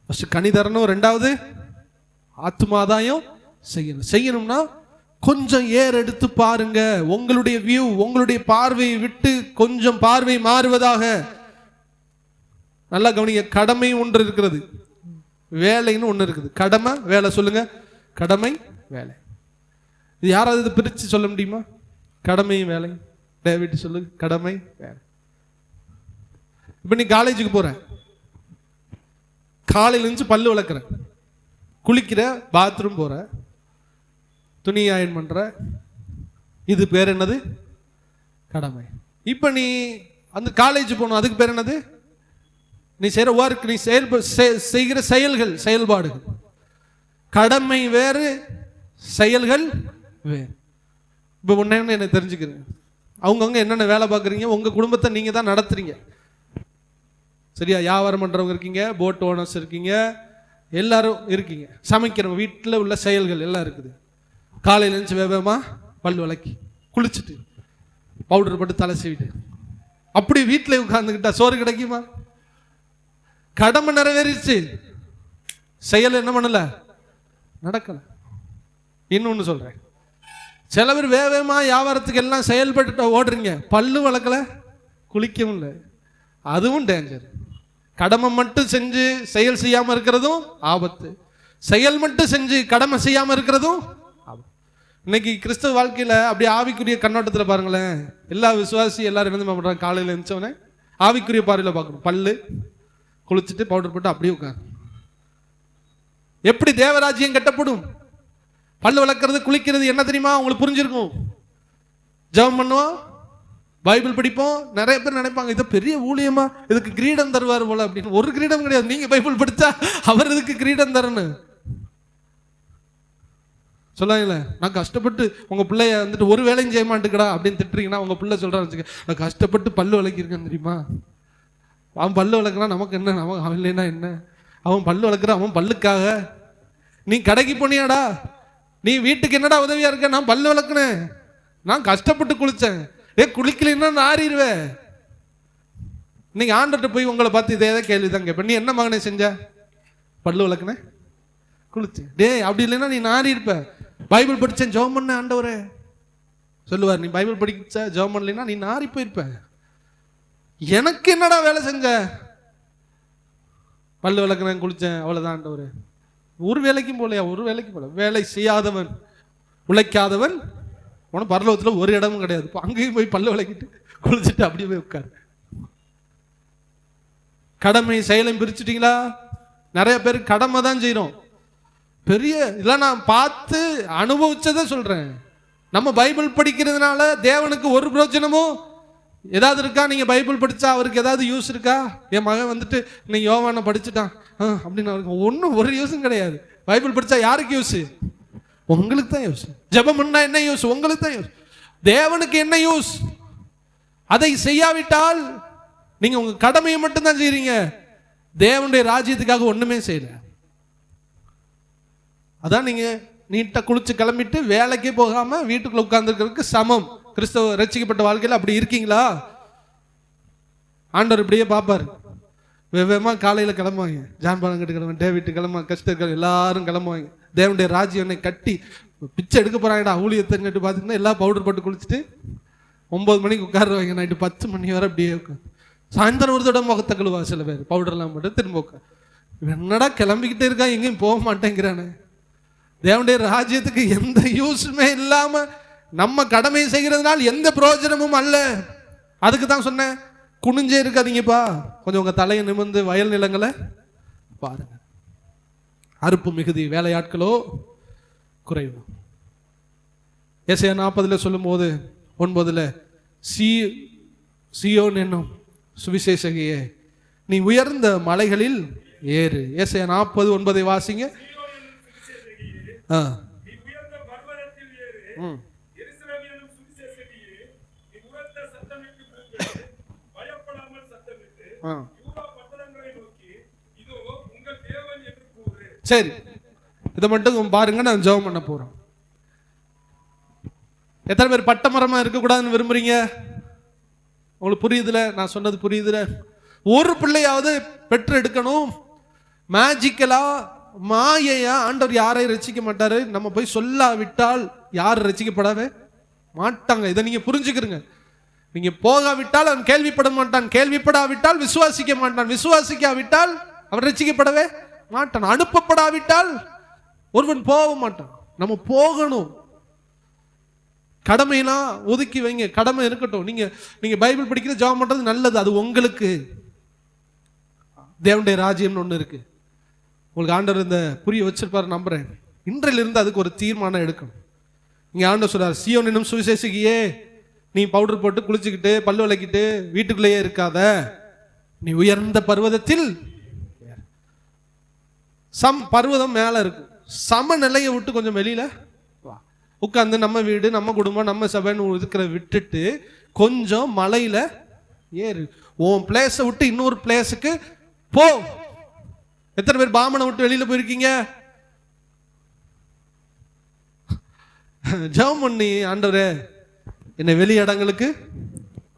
ஃபர்ஸ்ட் கனி தரணும், ரெண்டாவது ஆத்துமாதாயம் செய்யணும்னா கொஞ்சம் ஏறெடுத்து பாருங்க. உங்களுடைய வியூ, உங்களுடைய பார்வையை விட்டு கொஞ்சம் பார்வை மாறுவதாக. நல்லா கவனிங்க. கடமை ஒன்று இருக்கிறது, வேலைன்னு ஒன்று இருக்குது. கடமை வேலை சொல்லுங்க. கடமை வேலை. இது யாராவது பிரித்து சொல்ல முடியுமா? கடமையும் வேலை டேவிட் சொல்லுங்க. கடமை வேலை. இப்போ நீ காலேஜுக்கு போற, காலையில இருந்து பல்லு விளக்குற, குளிக்கிற, பாத்ரூம் போற, துணி அயன் பண்ற, இது பேர் என்னது? கடமை. இப்போ நீ அந்த காலேஜ் போகணும், அதுக்கு பேர் என்னது? நீ செய்கிற ஒர்க், நீ செய்கிற செயல்கள், செயல்பாடுகள். கடமை வேறு, செயல்கள் வேறு. இப்போ ஒன்னு என்ன தெரிஞ்சுக்கிறேன், அவங்கவுங்க என்னென்ன வேலை பார்க்குறீங்க, உங்கள் குடும்பத்தை நீங்கள் தான் நடத்துறீங்க, சரியா? வியாபாரம் பண்ணுறவங்க இருக்கீங்க, போட் ஓனர்ஸ் இருக்கீங்க, எல்லாரும் இருக்கீங்க, சமைக்கிறவங்க, வீட்டில் உள்ள செயல்கள் எல்லாம் இருக்குது. காலையில் எழுந்து வேகமாக பல் விளக்கி குளிச்சுட்டு பவுடர் போட்டு தலை சீவிட்டு அப்படி வீட்டில் உட்காந்துக்கிட்டா சோறு கிடைக்குமா? கடமை நிறைவேறிச்சு, செயல் என்ன பண்ணல, நடக்கல. இன்னொன்று சொல்றேன், சில பேர் வேகமா வியாபாரத்துக்கு எல்லாம் செயல்பட்டு ஓடுறீங்க, பல்லு வளர்க்கல, குளிக்கவும் இல்லை, அதுவும் டேஞ்சர். கடமை மட்டும் செஞ்சு செயல் செய்யாம இருக்கிறதும் ஆபத்து, செயல் மட்டும் செஞ்சு கடமை செய்யாம இருக்கிறதும் ஆபத்து. இன்னைக்கு கிறிஸ்தவ வாழ்க்கையில அப்படி ஆவிக்குரிய கண்ணோட்டத்தில் பாருங்களேன், எல்லா விசுவாசி எல்லாரும் என்ன பண்றாங்க, காலையில் எழுந்தோடனே ஆவிக்குரிய பார்வையில் பார்க்கணும், பல்லு குளிச்சுட்டு பவுடர் போட்டு அப்படியே உட்காரு. எப்படி தேவராஜ்யம் கட்டப்படும்? பல்லு வளர்க்கறது, குளிக்கிறது என்ன தெரியுமா? உங்களுக்கு புரிஞ்சிருக்கும். ஜெபம் பண்ணுவோம், பைபிள் படிப்போம். நிறைய பேர் நினைப்பாங்க இது பெரிய ஊழியமா, இதுக்கு கிரீடம் தருவார் போல அப்படின்னு. ஒரு கிரீடம் கிடையாது. நீங்க பைபிள் படிச்சா அவர் இதுக்கு கிரீடம் தரணும். சொல்லாங்கல்ல, நான் கஷ்டப்பட்டு உங்கள் பிள்ளைய வந்துட்டு ஒரு வேலையும் செய்ய மாட்டேங்கடா அப்படின்னு திட்டுறீங்கன்னா உங்கள் பிள்ளை சொல்கிறான்னு வச்சுக்க, நான் கஷ்டப்பட்டு பல்லு விளக்கியிருக்கேன் தெரியுமா. அவன் பல்லு விளக்குறான், நமக்கு என்ன, நமக்கு அவன் இல்லைன்னா என்ன, அவன் பல்லு விளக்குறான் அவன் பல்லுக்காக. நீ கடைக்கு போனியாடா, நீ வீட்டுக்கு என்னடா உதவியா இருக்க, நான் பல்லு விளக்குனேன், நான் கஷ்டப்பட்டு குளித்தேன், குளிக்கலைன்னா நாறிடுவேன். இன்னைக்கு ஆண்டர்கிட்ட போய் உங்களை பார்த்து இதே கேள்வி தான் கேட்பேன், நீ என்ன மகனே செஞ்ச, பல்லு விளக்குனேன் குளிச்சேன். அப்படி இல்லைன்னா நீ நாரி இருப்ப. பைபிள் படித்தேன் ஜெபம் பண்ண ஆண்டவரே சொல்லுவார், நீ பைபிள் படிச்ச ஜெபம் பண்ணலைன்னா நீ நாரி போயிருப்ப. எனக்கு என்னடா வேலை செஞ்ச, பல்லு விளக்குனேன் குளிச்சேன் அவ்வளவுதான் ஆண்டவரே. ஒரு வேலைக்கும் போலையா, ஒரு வேலைக்கும் போல. வேலை செய்யாதவன் உழைக்காதவன் உன பரலோகத்தில் ஒரு இடமும் கிடையாது. அங்கேயும் போய் பல்லு விளக்கிட்டு குளிச்சுட்டு அப்படியே போய் உட்காரு. கடமை செயலையும் பிரிச்சுட்டீங்களா? நிறைய பேர் கடமை தான் செய்யறோம். பெரிய இதெல்லாம் நான் பார்த்து அனுபவிச்சதை சொல்றேன். நம்ம பைபிள் படிக்கிறதுனால தேவனுக்கு ஒரு பிரயோஜனமும் ஏதாவது இருக்கா? நீங்க பைபிள் படிச்சா அவருக்கு ஏதாவது யூஸ் இருக்கா? என் மகன் வந்துட்டு இன்னைக்கு யோவானை படிச்சுட்டான் அப்படின்னு அவருக்கு ஒன்றும் ஒரு யூஸும் கிடையாது. பைபிள் படிச்சா யாருக்கு யூஸ்? உங்களுக்கு தான் யூஸ். ஜெபம் பண்ணா என்ன யூஸ்? உங்களுக்கு தான் யூஸ். தேவனுக்கு என்ன யூஸ்? அதை செய்யாவிட்டால் நீங்க உங்க கடமையை மட்டும்தான் செய்றீங்க, தேவனுடைய ராஜ்யத்துக்காக ஒண்ணுமே செய்யல. அதான் நீங்க நீட்டா குளிச்சு கிளம்பிட்டு வேலைக்கே போகாம வீட்டுக்குள்ள உட்கார்ந்துருக்கிறதுக்கு சமம். கிறிஸ்தவ ரட்சிக்கப்பட்ட வாழ்க்கையில் அப்படி இருக்கீங்களா? ஆண்டவர் இப்படியே பார்ப்பார். வெவ்வேமா காலையில் கிளம்புவாங்க, ஜான்பாலம் கிட்ட கிளம்ப, டேவிட்டு கிளம்ப, கஷ்டர்கள் எல்லாரும் கிளம்புவாங்க. தேவனுடைய ராஜ்யம் கட்டி பிச்சை எடுக்க போறாங்கடா ஊழியத்தை பார்த்தீங்கன்னா எல்லாம் பவுடர் போட்டு குளிச்சுட்டு 9 மணிக்கு உட்காருவாங்க, நைட்டு 10 மணி வரை அப்படியே உட்காந்து. சாயந்தரம் ஒரு தடவை முகத்தை கழுவா சில பேர், பவுடர்லாம் போட்டு திரும்ப உட்கார். என்னடா கிளம்பிக்கிட்டே இருக்கா, எங்கேயும் போக மாட்டேங்கிறானே. தேவனுடைய ராஜ்யத்துக்கு எந்த யூஸுமே இல்லாம நம்ம கடமை செய்கிறதுனால எந்த பிரயோஜனமும் அல்ல. அதுக்கு தான் சொன்னேன், குனிஞ்சே இருக்காதீங்கப்பா, கொஞ்சம் உங்க தலையை நிமிர்ந்து வயல் நிலங்களை பாருங்க. அறுப்பு மிகுதி, வேலையாட்களோ குறைவு. ஏசாயா 40 சொல்லும் போது 9 சீயோன் என்னும் சுவிசேஷகியே நீ உயர்ந்த மலைகளில் ஏறு. ஏசாயா 40:9 வாசிங்க. சரி, இதை மட்டும் பாருங்க, நான் ஜெபம் பண்ண போறோம். எத்தனை பேர் பட்டமரமா இருக்கக்கூடாதுன்னு விரும்புறீங்க? உங்களுக்கு புரியுதுல, நான் சொன்னது புரியுதுல? ஒரு பிள்ளையாவது பெற்று எடுக்கணும். மேஜிக்கலா மாயையா ஆண்டவர் யாரையும் ரசிக்க மாட்டாரு. நம்ம போய் சொல்லாவிட்டால் யாரும் ரசிக்கப்படவே மாட்டாங்க. இதை நீங்க புரிஞ்சுக்கிறீங்க. நீங்க போகாவிட்டால் அவன் கேள்விப்பட மாட்டான், கேள்விப்படாவிட்டால் விசுவாசிக்க மாட்டான், விசுவாசிக்காவிட்டால் அவன் ரசிக்கப்படவே மாட்டான், அனுப்பப்படாவிட்டால் ஒருவன் போக மாட்டான். நம்ம போகணும். கடமையெல்லாம் ஒதுக்கி வைங்க, கடமை இருக்கட்டும். நீங்க பைபிள் படிக்கிற ஜெபம் பண்றது நல்லது, அது உங்களுக்கு. தேவனுடைய ராஜ்யம்னு ஒண்ணு இருக்கு. உங்களுக்கு ஆண்டவர் இந்த புரிய வச்சிருப்பாரு நம்புறேன். இன்றையிலிருந்து அதுக்கு ஒரு தீர்மானம் எடுக்கணும். இங்க ஆண்டவர் சொல்றார், சீயோன் என்னும் சுவிசேஷகியே நீ பவுடர் போட்டு குளிச்சுக்கிட்டு பல்லு விளக்கிட்டு வீட்டுக்குள்ளேயே இருக்காத, நீ உயர்ந்த பர்வதத்தில். பர்வதம் மேல இருக்கு, சம நிலையை விட்டு கொஞ்சம் வெளியில உட்காந்து நம்ம வீடு நம்ம குடும்பம் நம்ம சபைன்னு இருக்கிற விட்டுட்டு கொஞ்சம் மலையில ஏறு. உன் பிளேஸை விட்டு இன்னொரு பிளேஸுக்கு போ. எத்தனை பேர் பாமனை விட்டு வெளியில போயிருக்கீங்க? ஜெபம் பண்ணி, ஆண்டவரே என்னை வெளி இடங்களுக்கு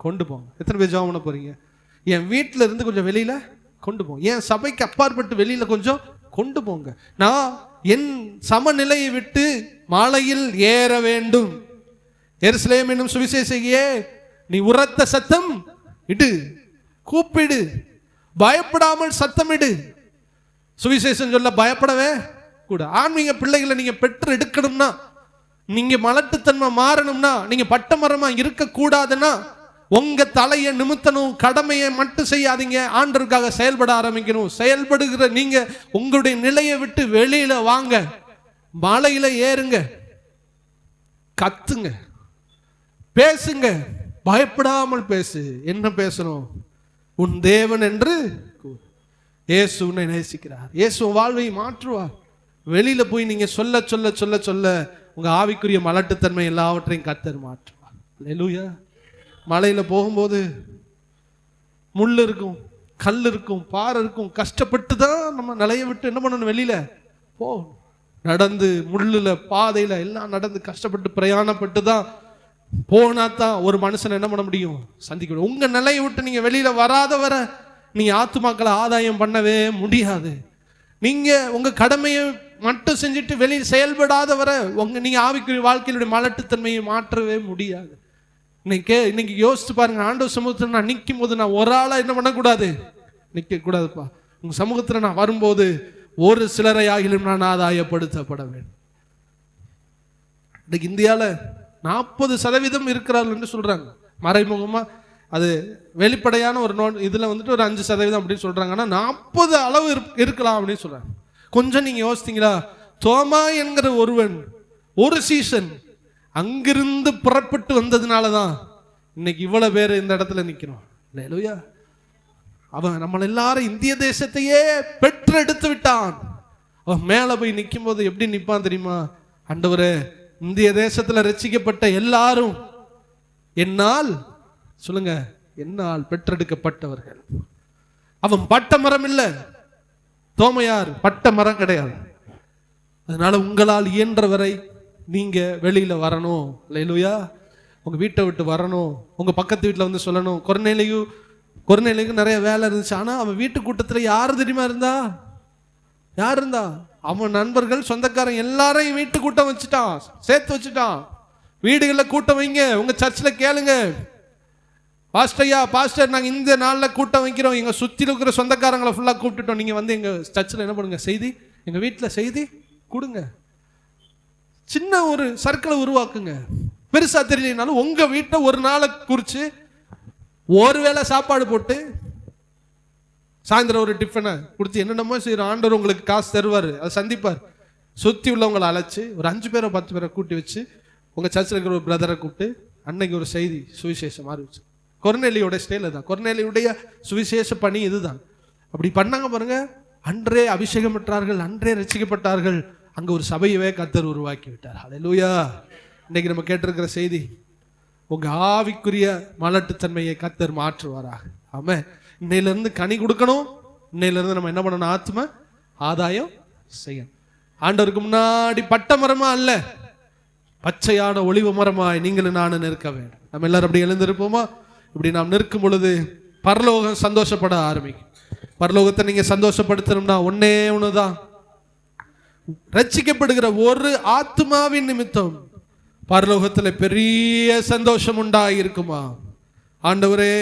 கொண்டு போங்க. எத்தனை பேர் ஜெபம் பண்ண போறீங்க? என் வீட்டில இருந்து கொஞ்சம் வெளியில கொண்டு போங்க, என் சபைக்கு அப்பாற்பட்டு வெளியில கொஞ்சம் கொண்டு போங்க. நான் என் சமநிலையை விட்டு மாலையில் ஏற வேண்டும். எருசலேம் என்னும் சுவிசேஷகியே நீ உரத்த சத்தம் இடு, கூப்பிடு, பயப்படாமல் சத்தமிடு. சுவிசேஷம் சொல்ல பயப்படவே கூட. ஆன்மீக பிள்ளைகளை நீங்க பெற்று எடுக்கணும்னா, நீங்க மலட்டுத்தன்மை மாறணும்னா, நீங்க பட்டமரமா இருக்க கூடாதுன்னா உங்க தலையை நிமித்தணும். கடமையை மட்டும் செய்யாதீங்க, ஆண்டவருக்காக செயல்பட ஆரம்பிக்கணும். செயல்படுகிற நீங்க உங்களுடைய நிலையை விட்டு வெளியில வாங்க, மலையில ஏறுங்க, கத்துங்க, பேசுங்க, பயப்படாமல் பேசு. என்ன பேசணும்? உன் தேவன் என்று. இயேசு உன்னை நேசிக்கிறார், இயேசு வாழ்வை மாற்றுவார். வெளியில போய் நீங்க சொல்ல சொல்ல சொல்ல சொல்ல உங்க ஆவிக்குரிய மலட்டுத்தன்மை எல்லாவற்றையும் கர்த்தர் மாற்றுவார். அல்லேலூயா. மலையில போகும்போது முள் இருக்கும், கல் இருக்கும், பாறை இருக்கும். கஷ்டப்பட்டு தான் நம்ம நிலைய விட்டு என்ன பண்ணணும், வெளியில போ. நடந்து முள்ளுல பாதையில எல்லாம் நடந்து கஷ்டப்பட்டு பிரயாணப்பட்டு தான் போனா தான் ஒரு மனுஷன் என்ன பண்ண முடியும், சந்திக்க முடியும். உங்க நிலையை விட்டு நீங்க வெளியில வராத வர நீங்க ஆத்துமாக்களை ஆதாயம் பண்ணவே முடியாது. நீங்க உங்க கடமையை மட்டும் செஞ்சுட்டு வெளியில் செயல்படாத வர நீங்க ஆவிக்குரிய வாழ்க்கையினுடைய மலட்டுத்தன்மையை மாற்றவே முடியாது. இன்னைக்கு யோசிச்சு பாருங்க, ஆண்டவர் சமூகத்தில் நான் நிற்கும் போது நான் ஒரு ஆளா என்ன பண்ணக்கூடாது, நிற்க கூடாதுப்பா. உங்க சமூகத்தில் நான் வரும்போது ஒரு சிலரை ஆகிலும் நான் ஆதாயப்படுத்தப்பட வேண்டும். இன்னைக்கு இந்தியாவில் 40% இருக்கிறார்கள் என்று சொல்றாங்க. மறைமுகமா அது வெளிப்படையான ஒரு இதுல வந்துட்டு ஒரு 5% அப்படின்னு சொல்றாங்க. ஆனா 40 அளவு இருக்கலாம் அப்படின்னு சொல்றாங்க. கொஞ்சம் நீங்க யோசித்தீங்களா, தோமா என்கிற ஒருவன் ஒரு சீசன் அங்கிருந்து புறப்பட்டு வந்ததுனாலதான் இன்னைக்கு இவ்வளவு பேர் இந்த இடத்துல நிக்கிறோம். அல்லேலூயா. அவன் நம்ம எல்லாரும் இந்திய தேசத்தையே பெற்றெடுத்து விட்டான். அவன் மேல போய் நிற்கும் போது எப்படி நிற்பான் தெரியுமா, ஆண்டவரே இந்திய தேசத்துல ரட்சிக்கப்பட்ட எல்லாரும் என்னால், சொல்லுங்க, என்னால் பெற்றெடுக்கப்பட்டவர்கள். அவன் பட்ட மரம் இல்லை, தோமையார் பட்ட மரம் கிடையாது. அதனால உங்களால் இயன்றவரை நீங்க வெளியில வரணும். அல்லேலூயா. உங்க வீட்டை விட்டு வரணும். உங்க பக்கத்து வீட்டுல வந்து சொல்லணும். கொர்நேலியுக்கு நிறைய வேலை இருந்துச்சு. ஆனா அவன் வீட்டு கூட்டத்துல யாரு தெரியுமா இருந்தா, யார் இருந்தா, அவன் நண்பர்கள் சொந்தக்காரன் எல்லாரையும் வீட்டு கூட்டம் வச்சுட்டான், சேர்த்து வச்சுட்டான். வீடுகளில் கூட்டம் வைங்க, உங்க சர்ச்சில் கேளுங்க, பாஸ்டர் நாங்கள் இந்த நாளில் கூட்டம் வைக்கிறோம், எங்க சுற்றி இருக்கிற சொந்தக்காரங்களை ஃபுல்லாக கூப்பிட்டுட்டோம், நீங்க வந்து எங்க சர்ச்சில் என்ன பண்ணுங்க, செய்தி எங்க வீட்டில் செய்தி கொடுங்க. சின்ன ஒரு சர்க்கிளை உருவாக்குங்க. பெருசா தெரியலனாலும் உங்க வீட்டை ஒரு நாளை குறிச்சு ஒருவேளை சாப்பாடு போட்டு சாயந்தரம் ஒரு டிஃபனை கொடுத்து என்னென்னமோ செய்யறோம். ஆண்டவர் உங்களுக்கு காசு தருவார், அதை சந்திப்பார். சுற்றி உள்ளவங்களை அழைச்சி ஒரு 5 பேரோ 10 பேரை கூட்டி வச்சு உங்க சர்ச்சில் இருக்கிற ஒரு பிரதரை கூப்பிட்டு அன்னைக்கு ஒரு செய்தி சுவிசேஷம் ஆரம்பிச்சு. கொர்நேலியோட ஸ்டைல தான், கொர்நேலியுடைய சுவிசேஷ பணி இதுதான். அப்படி பண்ணாங்க பாருங்க. அன்றே அபிஷேகம் பெற்றார்கள், அன்றே ரட்சிக்கப்பட்டார்கள். அங்க ஒரு சபையவே கர்த்தர் உருவாக்கி விட்டார். அல்லேலூயா. இன்னைக்கு நம்ம கேட்டிருக்கிற செய்தி, உங்க ஆவிக்குரிய மலட்டுத்தன்மையை கர்த்தர் மாற்றுவாராக. ஆமென். இன்னையிலிருந்து கனி கொடுக்கணும். இன்னையிலிருந்து நம்ம என்ன பண்ணணும், ஆத்ம ஆதாயம் செய்யணும். ஆண்டவருக்கு முன்னாடி பட்ட மரமா அல்ல, பச்சையான ஒளிவு மரமாய் நீங்களும் நானும் நிற்க வேண்டும். நம்ம எல்லாரும் அப்படி எழுந்திருப்போமா? இப்படி நாம் நிற்கும் பொழுது பரலோகம் சந்தோஷப்பட ஆரம்பிக்கும். பரலோகத்தை நீங்க சந்தோஷப்படுத்தணும்னா ஒன்னே ஒண்ணுதான், ரட்சிக்கப்படுகிற ஒரு ஆத்மாவின் நிமித்தம் பரலோகத்துல பெரிய சந்தோஷம் உண்டாயிருக்குமா. ஆண்டவரே